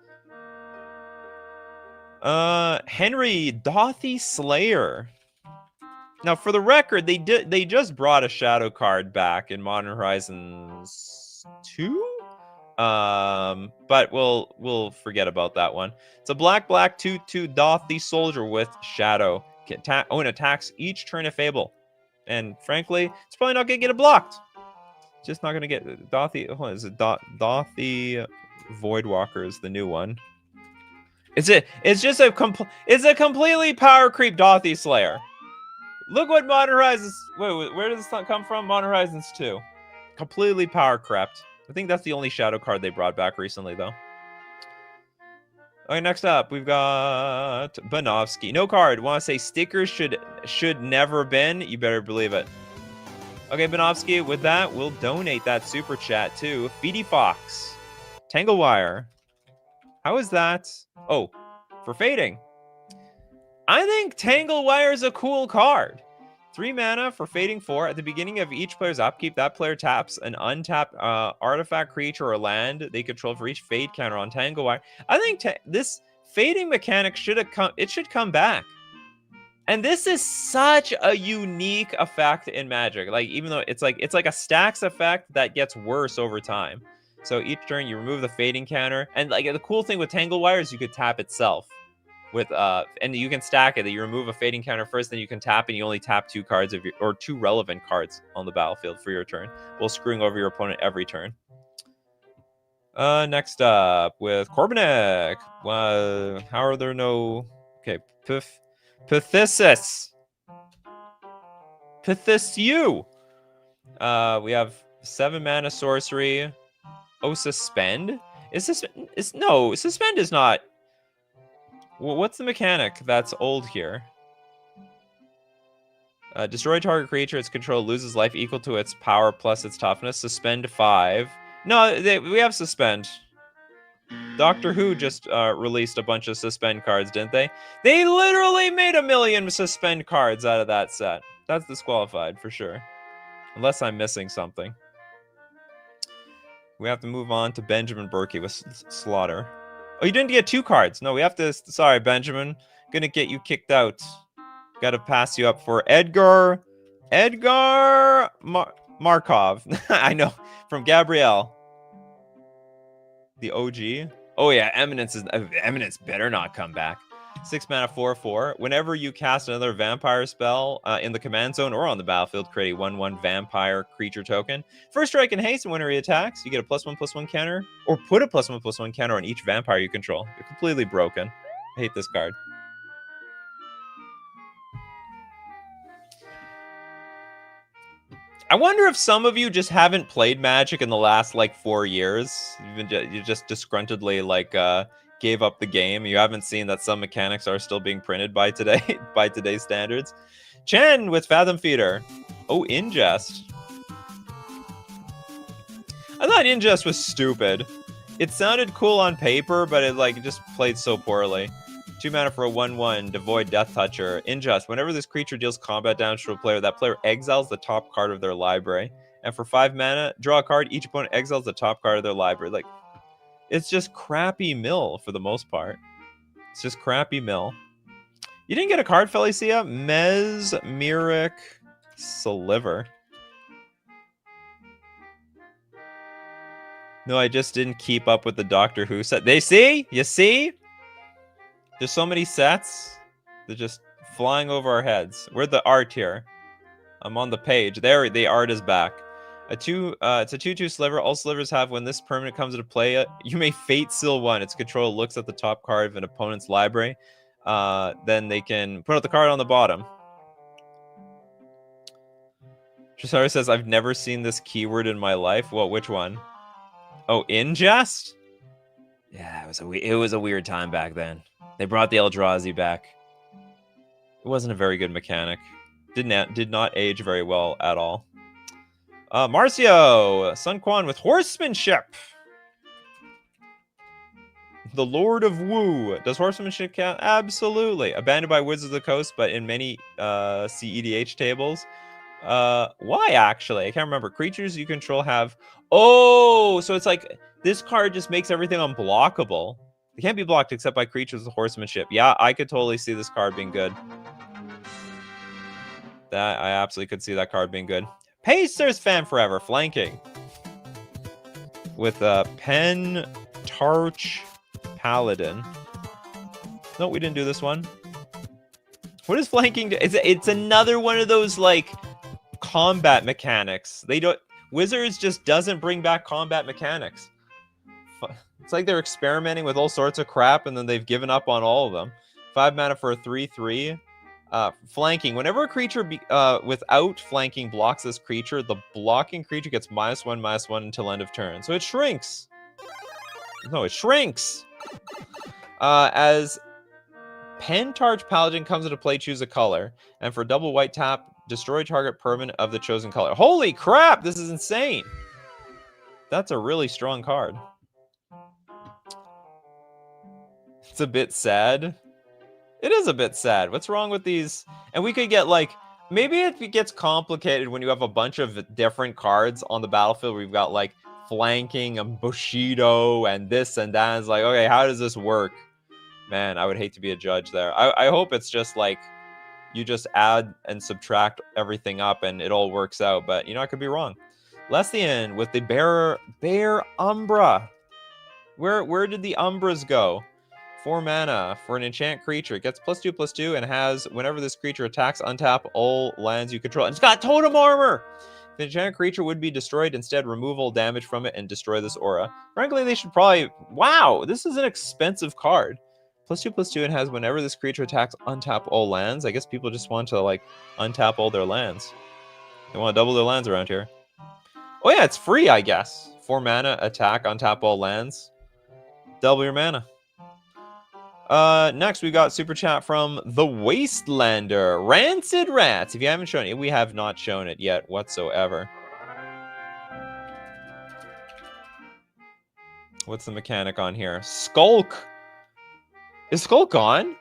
Henry, Dothy Slayer. Now, for the record, they just brought a shadow card back in Modern Horizons 2? But we'll forget about that one. It's a black 2/2 Dothy soldier with shadow. And attacks each turn if able. And frankly, it's probably not gonna get it blocked. Just not gonna get Dothy. What is it? Dothy Voidwalker is the new one. It's a completely power creep Dothy Slayer. Look what Modern Horizons... Wait, where does this come from? Modern Horizons 2. Completely power crept. I think that's the only shadow card they brought back recently, though. Okay, next up, we've got Banovsky. No card. Want to say stickers should never been? You better believe it. Okay, Banovsky, with that, we'll donate that super chat to Feedy Fox. Tanglewire. How is that? Oh, for fading. I think Tanglewire is a cool card. 3 mana for fading 4. At the beginning of each player's upkeep, that player taps an untapped artifact, creature, or land they control for each fade counter on Tanglewire. I think this fading mechanic should come back. And this is such a unique effect in Magic. Like, even though it's like a stacks effect that gets worse over time. So each turn you remove the fading counter, and like the cool thing with Tanglewire is you could tap itself. And you can stack it. That you remove a fading counter first, then you can tap, and you only tap 2 cards or 2 relevant cards on the battlefield for your turn, while screwing over your opponent every turn. Next up with Corbinek. How are there no? Okay, Pathesis. Pathisiu. We have 7 mana sorcery. Oh, suspend. Suspend is not. What's the mechanic that's old here? Destroy target creature its control loses life equal to its power plus its toughness. Suspend 5. No, we have suspend. Doctor Who just released a bunch of suspend cards, didn't they? They literally made 1 million suspend cards out of that set. That's disqualified for sure. Unless I'm missing something. We have to move on to Benjamin Berkey with Slaughter. Oh, you didn't get 2 cards. No, we have to... Sorry, Benjamin. Gonna get you kicked out. Gotta pass you up for Edgar Markov. I know. From Gabrielle. The OG. Oh, yeah. Eminence better not come back. 6 mana, 4/4. Whenever you cast another vampire spell in the command zone or on the battlefield, create a 1/1 vampire creature token. First strike and haste, and whenever he attacks, you get a +1/+1 counter, or put a +1/+1 counter on each vampire you control. You're completely broken. I hate this card. I wonder if some of you just haven't played Magic in the last, like, 4 years. You just disgruntledly, like, gave up the game. You haven't seen that some mechanics are still being printed by today's standards. Chen with Fathom Feeder. Oh, Ingest. I thought Ingest was stupid. It sounded cool on paper, but it just played so poorly. 2 mana for a 1/1 Devoid Death Toucher. Ingest. Whenever this creature deals combat damage to a player, that player exiles the top card of their library. And for 5 mana, draw a card. Each opponent exiles the top card of their library. Like, it's just crappy mill for the most part. It's just crappy mill. You didn't get a card, Felicia? Mesmeric Sliver. No, I just didn't keep up with the Doctor Who set. You see? There's so many sets. They're just flying over our heads. Where's the art here? I'm on the page. There, the art is back. It's a 2/2 sliver. All slivers have, when this permanent comes into play, you may Fate Seal 1. Its controller looks at the top card of an opponent's library. Then they can put out the card on the bottom. Trisara says, I've never seen this keyword in my life. Well, which one? Oh, Ingest? Yeah, it was a weird time back then. They brought the Eldrazi back. It wasn't a very good mechanic. Did not age very well at all. Marcio, Sun Quan with Horsemanship. The Lord of Wu. Does Horsemanship count? Absolutely. Abandoned by Wizards of the Coast, but in many CEDH tables. Why, actually? I can't remember. Creatures you control have... Oh, so it's like this card just makes everything unblockable. It can't be blocked except by creatures with Horsemanship. Yeah, I could totally see this card being good. I absolutely could see that card being good. Pacers fan forever, flanking. With Pen Tarch Paladin. No, we didn't do this one. What is flanking do? It's another one of those, like, combat mechanics. Wizards just doesn't bring back combat mechanics. It's like they're experimenting with all sorts of crap, and then they've given up on all of them. 5 mana for a 3/3. Flanking. Whenever a creature without flanking blocks this creature, the blocking creature gets -1/-1 until end of turn. So it shrinks. No, it shrinks. As Pentarch Paladin comes into play, choose a color. And for double white tap, destroy target permanent of the chosen color. Holy crap, this is insane. That's a really strong card. It's a bit sad. It is a bit sad. What's wrong with these? And we could get, like, maybe it gets complicated when you have a bunch of different cards on the battlefield where you've got, like, flanking and Bushido and this and that. It's like, okay, how does this work? Man, I would hate to be a judge there. I hope it's just, like, you just add and subtract everything up and it all works out. But, you know, I could be wrong. Lestian with the Bear Umbra. Where did the Umbras go? 4 mana for an enchant creature. It gets +2/+2 and has, whenever this creature attacks, untap all lands you control. And it's got totem armor! If an enchanted creature would be destroyed, instead remove all damage from it and destroy this aura. Frankly, they should probably... Wow, this is an expensive card. +2/+2 and has, whenever this creature attacks, untap all lands. I guess people just want to, like, untap all their lands. They want to double their lands around here. Oh yeah, it's free, I guess. 4 mana, attack, untap all lands. Double your mana. Next, we got super chat from the Wastelander. Rancid Rats. If you haven't shown it, we have not shown it yet whatsoever. What's the mechanic on here? Skulk. Is Skulk gone?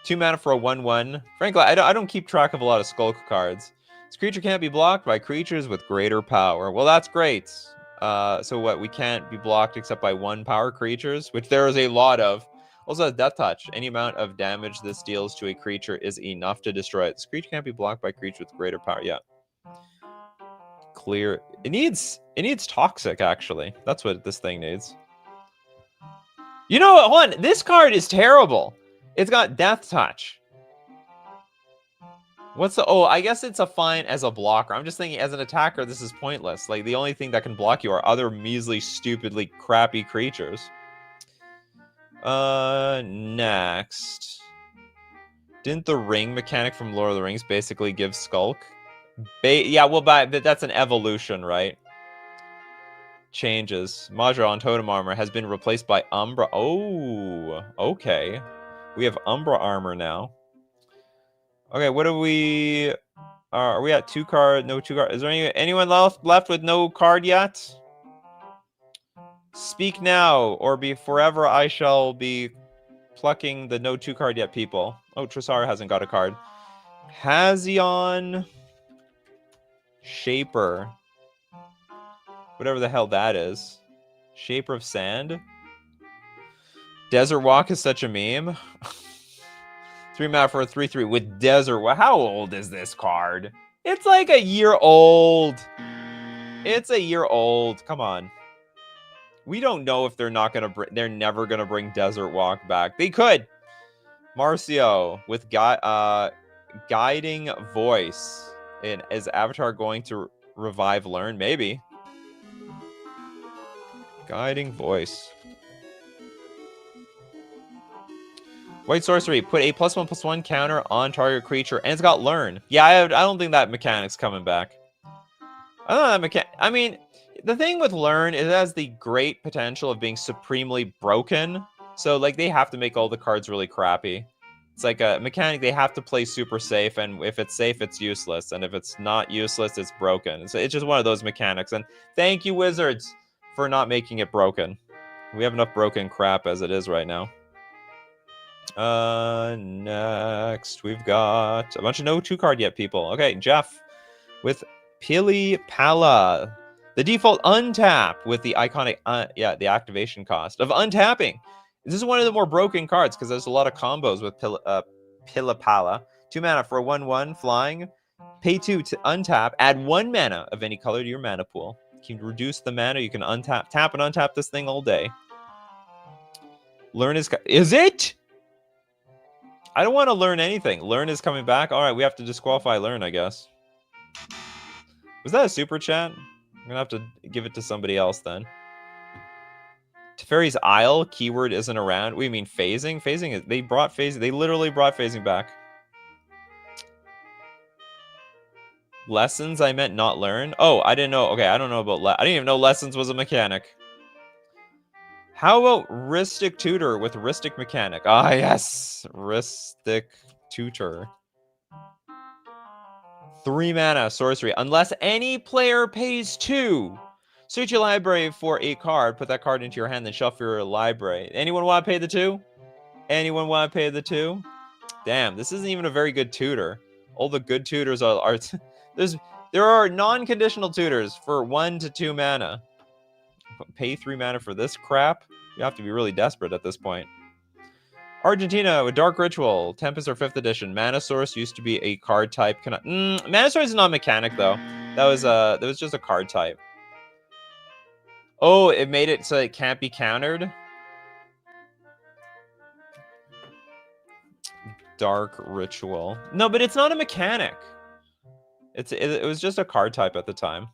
2 mana for a 1/1. Frankly, I don't keep track of a lot of Skulk cards. This creature can't be blocked by creatures with greater power. Well, that's great. So what? We can't be blocked except by 1 power creatures, which there is a lot of. Also has Death Touch. Any amount of damage this deals to a creature is enough to destroy it. This creature can't be blocked by creatures with greater power. Yeah. Clear. It needs Toxic, actually. That's what this thing needs. You know what? Hold on. This card is terrible. It's got Death Touch. What's the... Oh, I guess it's a fine as a blocker. I'm just thinking as an attacker, this is pointless. Like, the only thing that can block you are other measly, stupidly crappy creatures. Next. Didn't the ring mechanic from Lord of the Rings basically give Skulk? Yeah, well, but that's an evolution, right? Changes. Majra on Totem Armor has been replaced by Umbra. Oh, okay. We have Umbra Armor now. Okay, what do we... are we at 2 card? No 2 card. Is there anyone left with no card yet? Speak now, or be forever I shall be plucking the no 2 card yet people. Oh, Trisara hasn't got a card. Hazion Shaper. Whatever the hell that is. Shaper of Sand. Desert Walk is such a meme. 3 mana for a 3/3 with Desert Walk. How old is this card? It's like a year old. It's a year old. Come on. We don't know if they're never gonna bring Desert Walk back. They could. Marcio with Guiding Voice. Is Avatar going to revive Learn? Maybe. Guiding Voice. White Sorcery. Put a +1/+1 counter on target creature, and it's got Learn. Yeah, I don't think that mechanic's coming back. I don't know that I mean, the thing with Learn is it has the great potential of being supremely broken. So, like, they have to make all the cards really crappy. It's like a mechanic they have to play super safe, and if it's safe, it's useless. And if it's not useless, it's broken. So it's just one of those mechanics. And thank you, Wizards, for not making it broken. We have enough broken crap as it is right now. Next, we've got a bunch of no 2 card yet people. Okay, Jeff with Pili Pala. The default untap with the iconic, the activation cost of untapping. This is one of the more broken cards because there's a lot of combos with Pilipala. 2 mana for a 1/1 flying. Pay 2 to untap. Add 1 mana of any color to your mana pool. You can reduce the mana. You can tap and untap this thing all day. Learn is it? I don't want to learn anything. Learn is coming back. All right, we have to disqualify Learn, I guess. Was that a super chat? I'm gonna have to give it to somebody else then. Teferi's Isle keyword isn't around. We mean phasing. Phasing is they brought phasing. They literally brought phasing back. Lessons. I meant not learn. Oh, I didn't know. Okay, I don't know about. I didn't even know lessons was a mechanic. How about Ristic Tutor with Ristic Mechanic? Ah, yes, Ristic Tutor. 3 mana sorcery. Unless any player pays 2. Search your library for a card. Put that card into your hand, then shuffle your library. Anyone want to pay the 2? Anyone want to pay the 2? Damn, this isn't even a very good tutor. All the good tutors are there are non-conditional tutors for 1 to 2 mana. Pay 3 mana for this crap? You have to be really desperate at this point. Argentina with Dark Ritual, Tempest or 5th edition. Mana Source used to be a card type. Mana Source is not a mechanic though. That was just a card type. Oh, it made it so it can't be countered. Dark Ritual. No, but it's not a mechanic. It was just a card type at the time.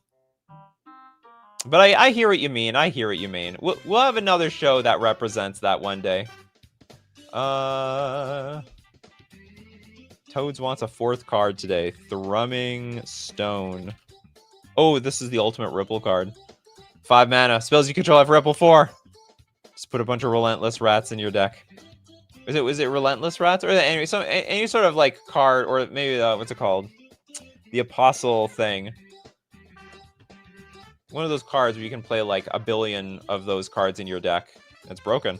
But I hear what you mean. I hear what you mean. We'll have another show that represents that one day. Toads wants a 4th card today. Thrumming Stone. Oh, this is the ultimate Ripple card. 5 mana. Spells you control have Ripple 4. Just put a bunch of Relentless Rats in your deck. Was it Relentless Rats? Or any sort of like card, or maybe what's it called? The Apostle thing. One of those cards where you can play like a billion of those cards in your deck. It's broken.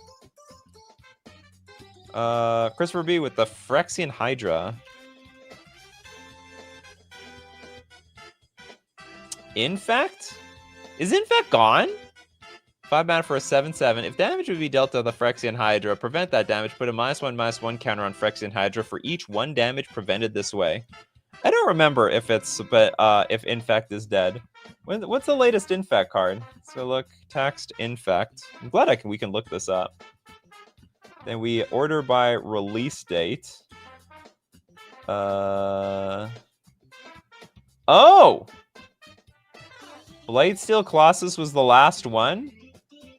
Christopher B with the Phyrexian Hydra. Infect? Is Infect gone? 5 mana for a 7/7. If damage would be dealt to the Phyrexian Hydra, prevent that damage. Put a -1/-1 counter on Phyrexian Hydra for each 1 damage prevented this way. I don't remember if it's, but if Infect is dead. What's the latest Infect card? So look, text Infect. I'm glad we can look this up. Then we order by release date. Oh! Bladesteel Colossus was the last one?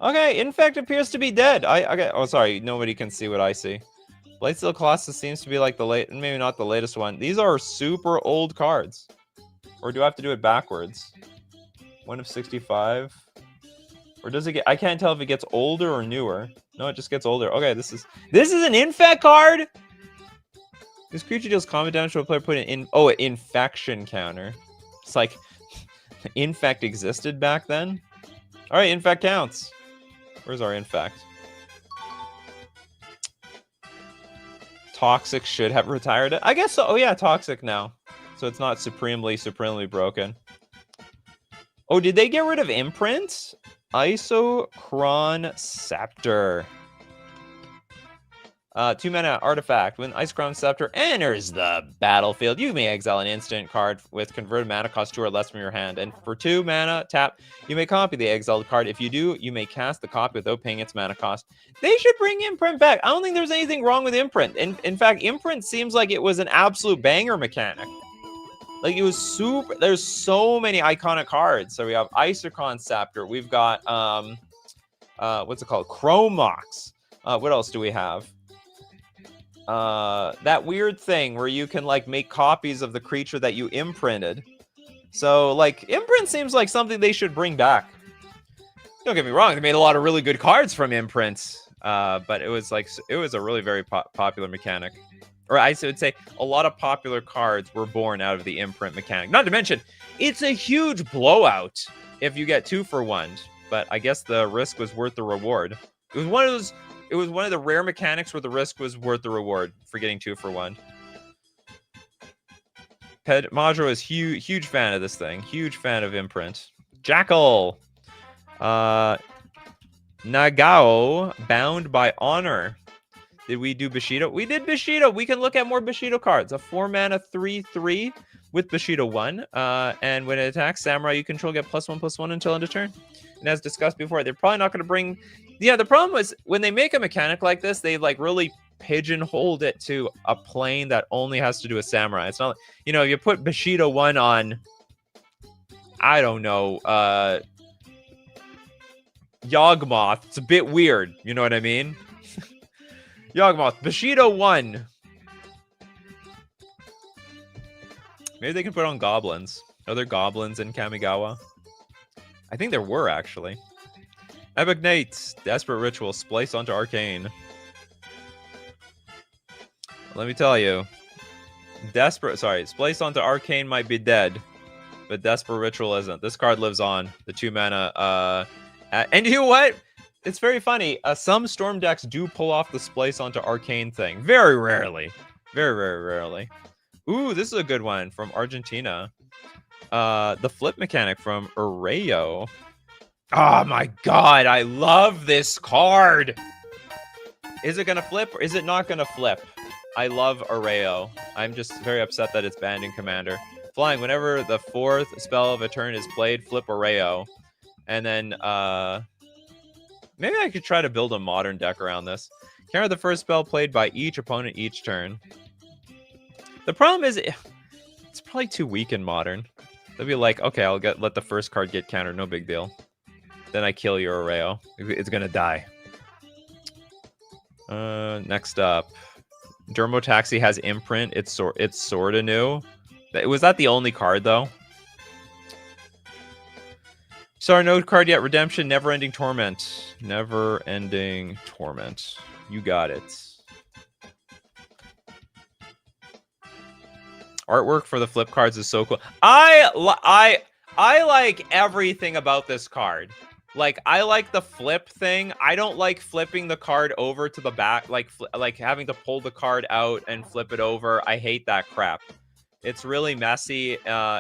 Okay, Infect appears to be dead. Okay. Oh, sorry. Nobody can see what I see. Bladesteel Colossus seems to be like the maybe not the latest one. These are super old cards. Or do I have to do it backwards? 1 of 65. Or does it get... I can't tell if it gets older or newer. No, it just gets older. Okay, this is an Infect card? This creature deals combat damage to a player putting in... Oh, an infection counter. It's like... Infect existed back then? Alright, Infect counts. Where's our Infect? Toxic should have retired it. I guess so. Oh yeah, Toxic now. So it's not supremely broken. Oh, did they get rid of Imprint? Isochron Scepter. 2 mana artifact. When Isochron Scepter enters the battlefield, you may exile an instant card with converted mana cost 2 or less from your hand. And for 2 mana, tap, you may copy the exiled card. If you do, you may cast the copy without paying its mana cost. They should bring Imprint back. I don't think there's anything wrong with Imprint. In fact, Imprint seems like it was an absolute banger mechanic. Like, it was super... There's so many iconic cards. So we have Isochron Scepter. We've got, what's it called? Chromox. What else do we have? That weird thing where you can, like, make copies of the creature that you imprinted. So, like, Imprint seems like something they should bring back. Don't get me wrong, they made a lot of really good cards from Imprints. But it was, like, it was a really very popular mechanic. Or I would say a lot of popular cards were born out of the Imprint mechanic. Not to mention, it's a huge blowout if you get 2 for 1. But I guess the risk was worth the reward. It was one of those... It was one of the rare mechanics where the risk was worth the reward for getting 2 for 1. Majro is huge fan of this thing. Huge fan of Imprint. Jackal. Nagao, Bound by Honor. Did we do Bushido? We did Bushido. We can look at more Bushido cards. A 4 mana 3/3 with Bushido 1. And when it attacks Samurai, you control get +1/+1 until end of turn. And as discussed before, they're probably not going to bring... Yeah, the problem was when they make a mechanic like this, they like really pigeonholed it to a plane that only has to do with Samurai. It's not, you know, you put Bushido 1 on, I don't know, Yawgmoth. It's a bit weird. You know what I mean? Yawgmoth, Bushido 1. Maybe they can put on goblins. Are there goblins in Kamigawa? I think there were, actually. Epic Nate, Desperate Ritual, Splice onto Arcane. Let me tell you. Splice onto Arcane might be dead. But Desperate Ritual isn't. This card lives on. The 2 mana, and you know what? It's very funny. Some Storm decks do pull off the Splice onto Arcane thing. Very rarely. Very, very rarely. Ooh, this is a good one from Argentina. The flip mechanic from Arrayo. Oh my god, I love this card! Is it gonna flip or is it not gonna flip? I love Arrayo. I'm just very upset that it's banned in Commander. Flying, whenever the 4th spell of a turn is played, flip Arrayo. And then, maybe I could try to build a modern deck around this. Counter the first spell played by each opponent each turn. The problem is, it's probably too weak in modern. They'll be like, okay, let the first card get countered, no big deal. Then I kill your Arrayo. It's gonna die. Next up. Dermotaxi has Imprint. It's sorta new. Was that the only card, though? Sorry, no card yet. Redemption, Never-Ending Torment. Never-Ending Torment. You got it. Artwork for the flip cards is so cool. I like everything about this card. Like, I like the flip thing. I don't like flipping the card over to the back, like having to pull the card out and flip it over. I hate that crap. It's really messy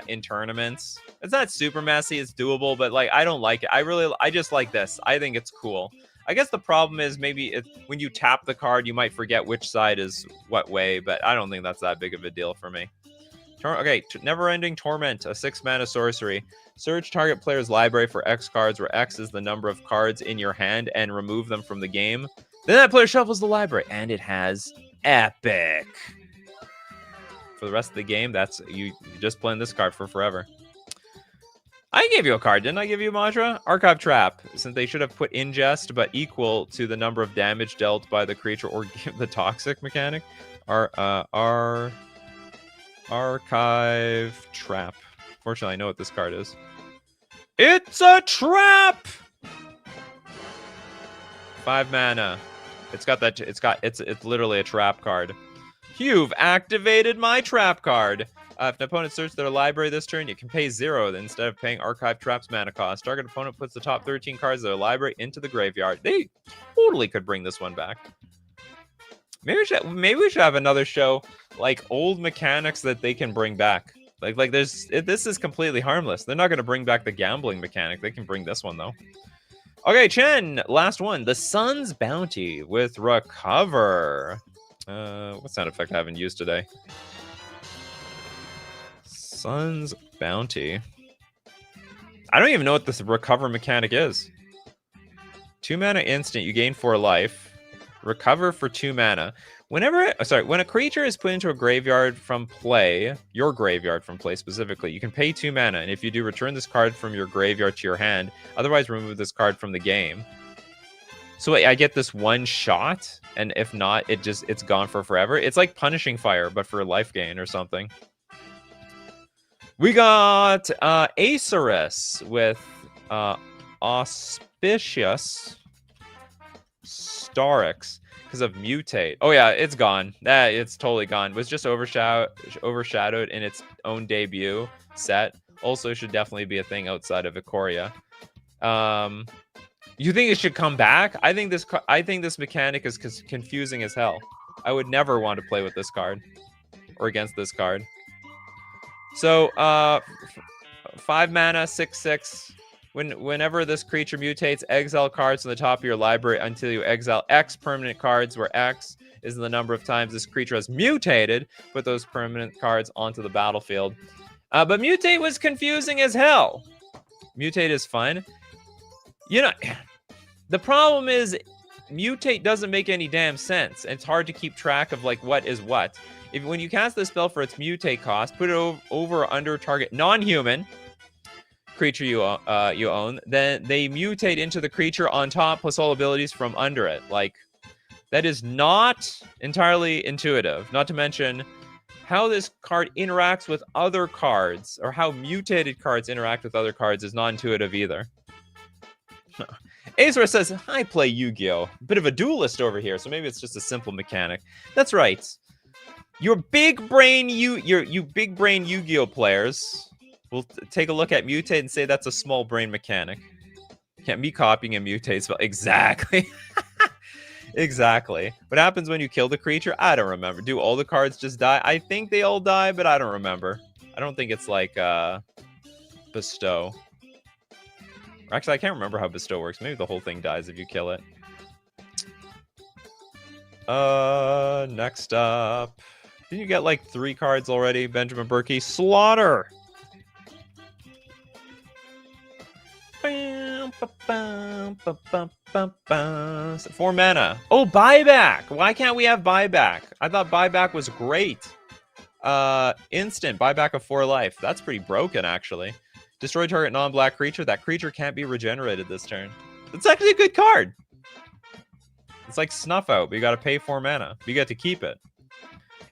in tournaments. It's not super messy. It's doable, but like I don't like it. I just like this. I think it's cool. I guess the problem is maybe when you tap the card, you might forget which side is what way, but I don't think that's that big of a deal for me. Okay, Never-Ending Torment, a 6-mana sorcery. Search target player's library for X cards, where X is the number of cards in your hand, and remove them from the game. Then that player shuffles the library, and it has Epic. For the rest of the game, that's you just playing this card for forever. I gave you a card, didn't I give you Majra? Archive Trap, since they should have put Ingest, but equal to the number of damage dealt by the creature or the Toxic mechanic. Archive Trap. Fortunately, I know what this card is. It's a trap! 5 mana. It's literally a trap card. You've activated my trap card. If an opponent searches their library this turn, you can pay 0 instead of paying Archive Trap's mana cost. Target opponent puts the top 13 cards of their library into the graveyard. They totally could bring this one back. Maybe we should have another show like old mechanics that they can bring back. Like this is completely harmless. They're not going to bring back the gambling mechanic. They can bring this one though. Okay, Chen, last one. The Sun's Bounty with Recover. What sound effect I haven't used today? Sun's Bounty. I don't even know what this Recover mechanic is. 2 mana instant, you gain 4 life. Recover for 2 mana. When a creature is put into a graveyard from play, your graveyard from play specifically, you can pay 2 mana, and if you do, return this card from your graveyard to your hand. Otherwise, remove this card from the game. So I get this one shot, and if not, it's gone for forever. It's like Punishing Fire, but for life gain or something. We got Acerus with Auspicious Starix because of Mutate. Oh yeah, it's gone. It's totally gone. It was just overshadowed in its own debut set. Also should definitely be a thing outside of Ikoria. You think it should come back? I think this mechanic is confusing as hell. I would never want to play with this card or against this card. So 5 mana, 6/6. Whenever this creature mutates, exile cards from the top of your library until you exile X permanent cards, where X is the number of times this creature has mutated. Put those permanent cards onto the battlefield. But Mutate was confusing as hell. Mutate is fun. You know, the problem is Mutate doesn't make any damn sense. It's hard to keep track of like what is what. When you cast this spell for its Mutate cost, put it over or under target non-human creature you own, then they mutate into the creature on top plus all abilities from under it. Like, that is not entirely intuitive. Not to mention how this card interacts with other cards, or how mutated cards interact with other cards, is non-intuitive either. Azra says, I play Yu-Gi-Oh! Bit of a duelist over here, so maybe it's just a simple mechanic. That's right. Your big brain big brain Yu-Gi-Oh! Players will take a look at Mutate and say that's a small brain mechanic. Can't be copying a Mutate spell. Exactly. Exactly. What happens when you kill the creature? I don't remember. Do all the cards just die? I think they all die, but I don't remember. I don't think it's like Bestow. Actually, I can't remember how Bestow works. Maybe the whole thing dies if you kill it. Next up. Didn't you get like 3 cards already, Benjamin Berkey? Slaughter! 4 mana. Oh, buyback! Why can't we have buyback? I thought buyback was great. Instant buyback of 4 life. That's pretty broken, actually. Destroy target non-black creature. That creature can't be regenerated this turn. That's actually a good card. It's like Snuff Out, but you got to pay 4 mana. But you get to keep it.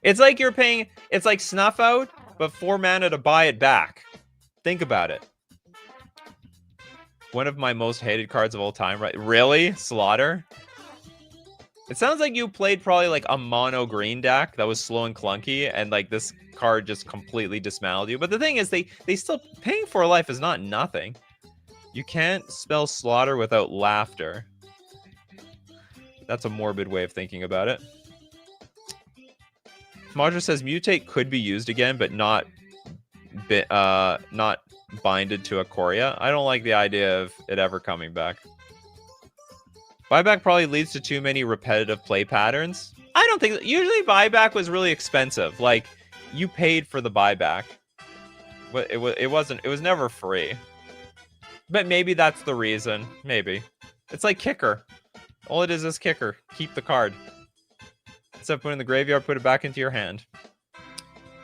It's like you're paying. It's like Snuff Out, but 4 mana to buy it back. Think about it. One of my most hated cards of all time, right? Really? Slaughter? It sounds like you played probably like a mono green deck that was slow and clunky, and like this card just completely dismantled you. But the thing is, they still, paying 4 life is not nothing. You can't spell Slaughter without laughter. That's a morbid way of thinking about it. Modra says mutate could be used again, but not binded to a Korea. I don't like the idea of it ever coming back. Buyback probably leads to too many repetitive play patterns. I don't think... Usually buyback was really expensive. Like, you paid for the buyback. But it wasn't... It was never free. But maybe that's the reason. Maybe. It's like kicker. All it is kicker. Keep the card. Instead of putting it in the graveyard, put it back into your hand.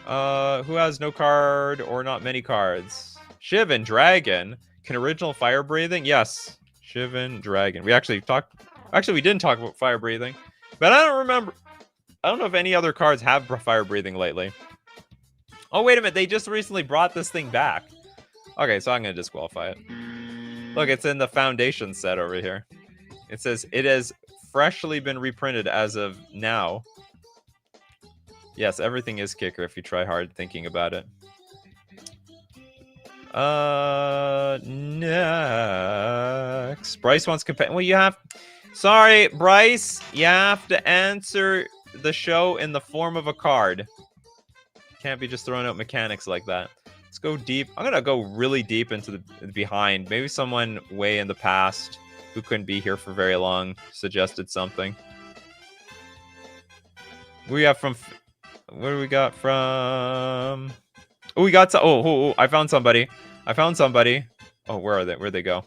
Who has no card or not many cards? Shivan Dragon. Can original fire breathing? Yes. Shivan Dragon. We actually talked... Actually, we didn't talk about fire breathing. But I don't remember... I don't know if any other cards have fire breathing lately. Oh, wait a minute. They just recently brought this thing back. Okay, so I'm going to disqualify it. Look, it's in the Foundation set over here. It says it has freshly been reprinted as of now. Yes, everything is kicker if you try hard thinking about it. Next. Bryce wants companion. Well, you have... Sorry, Bryce. You have to answer the show in the form of a card. Can't be just throwing out mechanics like that. Let's go deep. I'm going to go really deep into the behind. Maybe someone way in the past who couldn't be here for very long suggested something. We got from... What do we got from... Oh, we got... Oh, I found somebody. I found somebody. Oh, where are they? Where'd they go?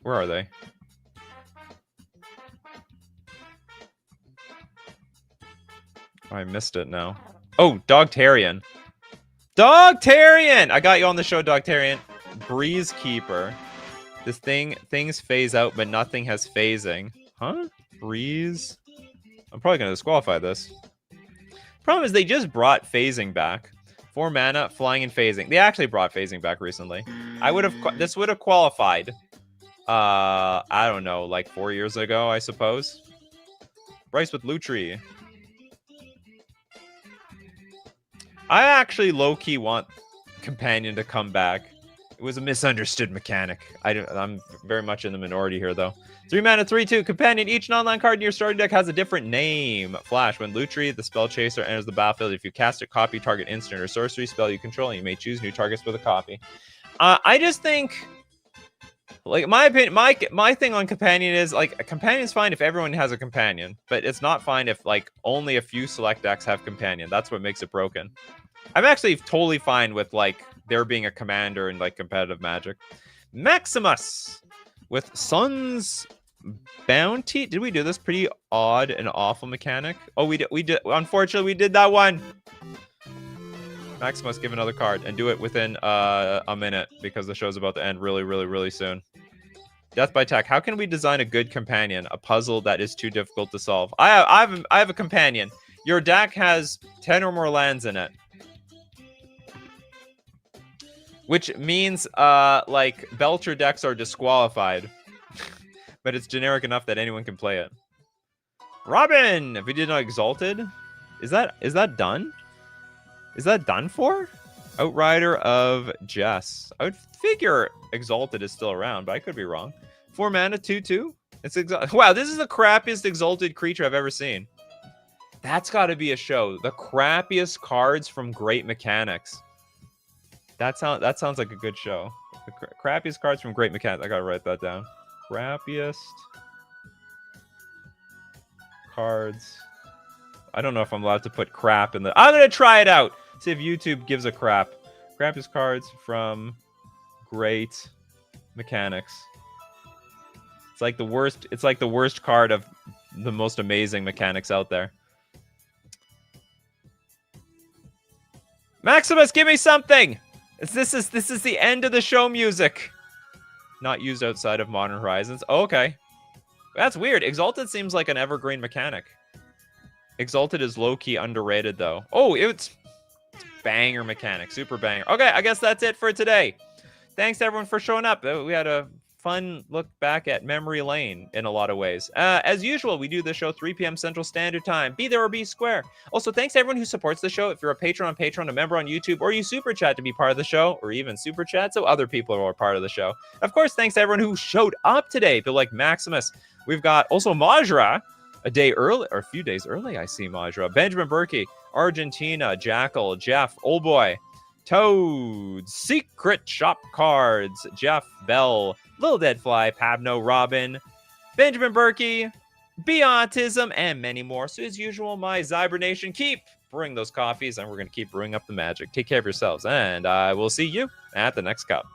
Where are they? Oh, I missed it now. Oh, Dogtarian. Dogtarian! I got you on the show, Dogtarian. Breeze Keeper. Things phase out, but nothing has phasing. Huh? Breeze? I'm probably going to disqualify this. Problem is they just brought phasing back. 4 mana, flying and phasing. They actually brought phasing back recently. This would have qualified. I don't know, like 4 years ago, I suppose. Bryce with Lutri. I actually low-key want Companion to come back. It was a misunderstood mechanic. I'm very much in the minority here, though. 3 mana, 3/2. Companion. Each non-land card in your starting deck has a different name. Flash. When Lutri, the spell chaser, enters the battlefield, if you cast a copy target instant or sorcery spell you control, and you may choose new targets for the copy. I just think... Like, my opinion, my thing on Companion is, like, a Companion's fine if everyone has a Companion. But it's not fine if, like, only a few select decks have Companion. That's what makes it broken. I'm actually totally fine with, like, there being a commander in, like, competitive Magic. Maximus with Sun's Bounty. Did we do this pretty odd and awful mechanic? Oh, we did. Unfortunately, we did that one. Maximus, give another card and do it within a minute because the show's about to end really, really, really soon. Death by Tech. How can we design a good companion? A puzzle that is too difficult to solve. I have a companion. Your deck has 10 or more lands in it. Which means, like, Belcher decks are disqualified. But it's generic enough that anyone can play it. Robin! If we did not Exalted? Is that done? Is that done for? Outrider of Jess. I would figure Exalted is still around, but I could be wrong. 4 mana, 2/2? Wow, this is the crappiest Exalted creature I've ever seen. That's got to be a show. The crappiest cards from Great Mechanics. That sounds like a good show. The crappiest cards from Great Mechanics. I gotta write that down. Crappiest cards. I don't know if I'm allowed to put crap in the... I'm gonna try it out. See if YouTube gives a crap. Crappiest cards from Great Mechanics. It's like the worst. It's like the worst card of the most amazing mechanics out there. Maximus, give me something. This is the end of the show music. Not used outside of Modern Horizons. Oh, okay. That's weird. Exalted seems like an evergreen mechanic. Exalted is low-key underrated, though. Oh, it's banger mechanic. Super banger. Okay, I guess that's it for today. Thanks, everyone, for showing up. We had a fun look back at memory lane in a lot of ways. As usual, we do the show 3 p.m. Central Standard Time. Be there or be square. Also, thanks to everyone who supports the show. If you're a patron on Patreon, a member on YouTube, or you super chat to be part of the show, or even super chat so other people are part of the show. Of course, thanks to everyone who showed up today. People like Maximus. We've got also Majra. a day early, or a few days early, I see, Majra. Benjamin Berkey, Argentina, Jackal, Jeff, Old Boy, Toad, Secret Shop Cards, Jeff, Bell, Little Dead Fly, Pabno, Robin, Benjamin Berkey, Beautism, and many more. So as usual, my Zyber Nation, keep brewing those coffees, and we're going to keep brewing up the magic. Take care of yourselves, and I will see you at the next cup.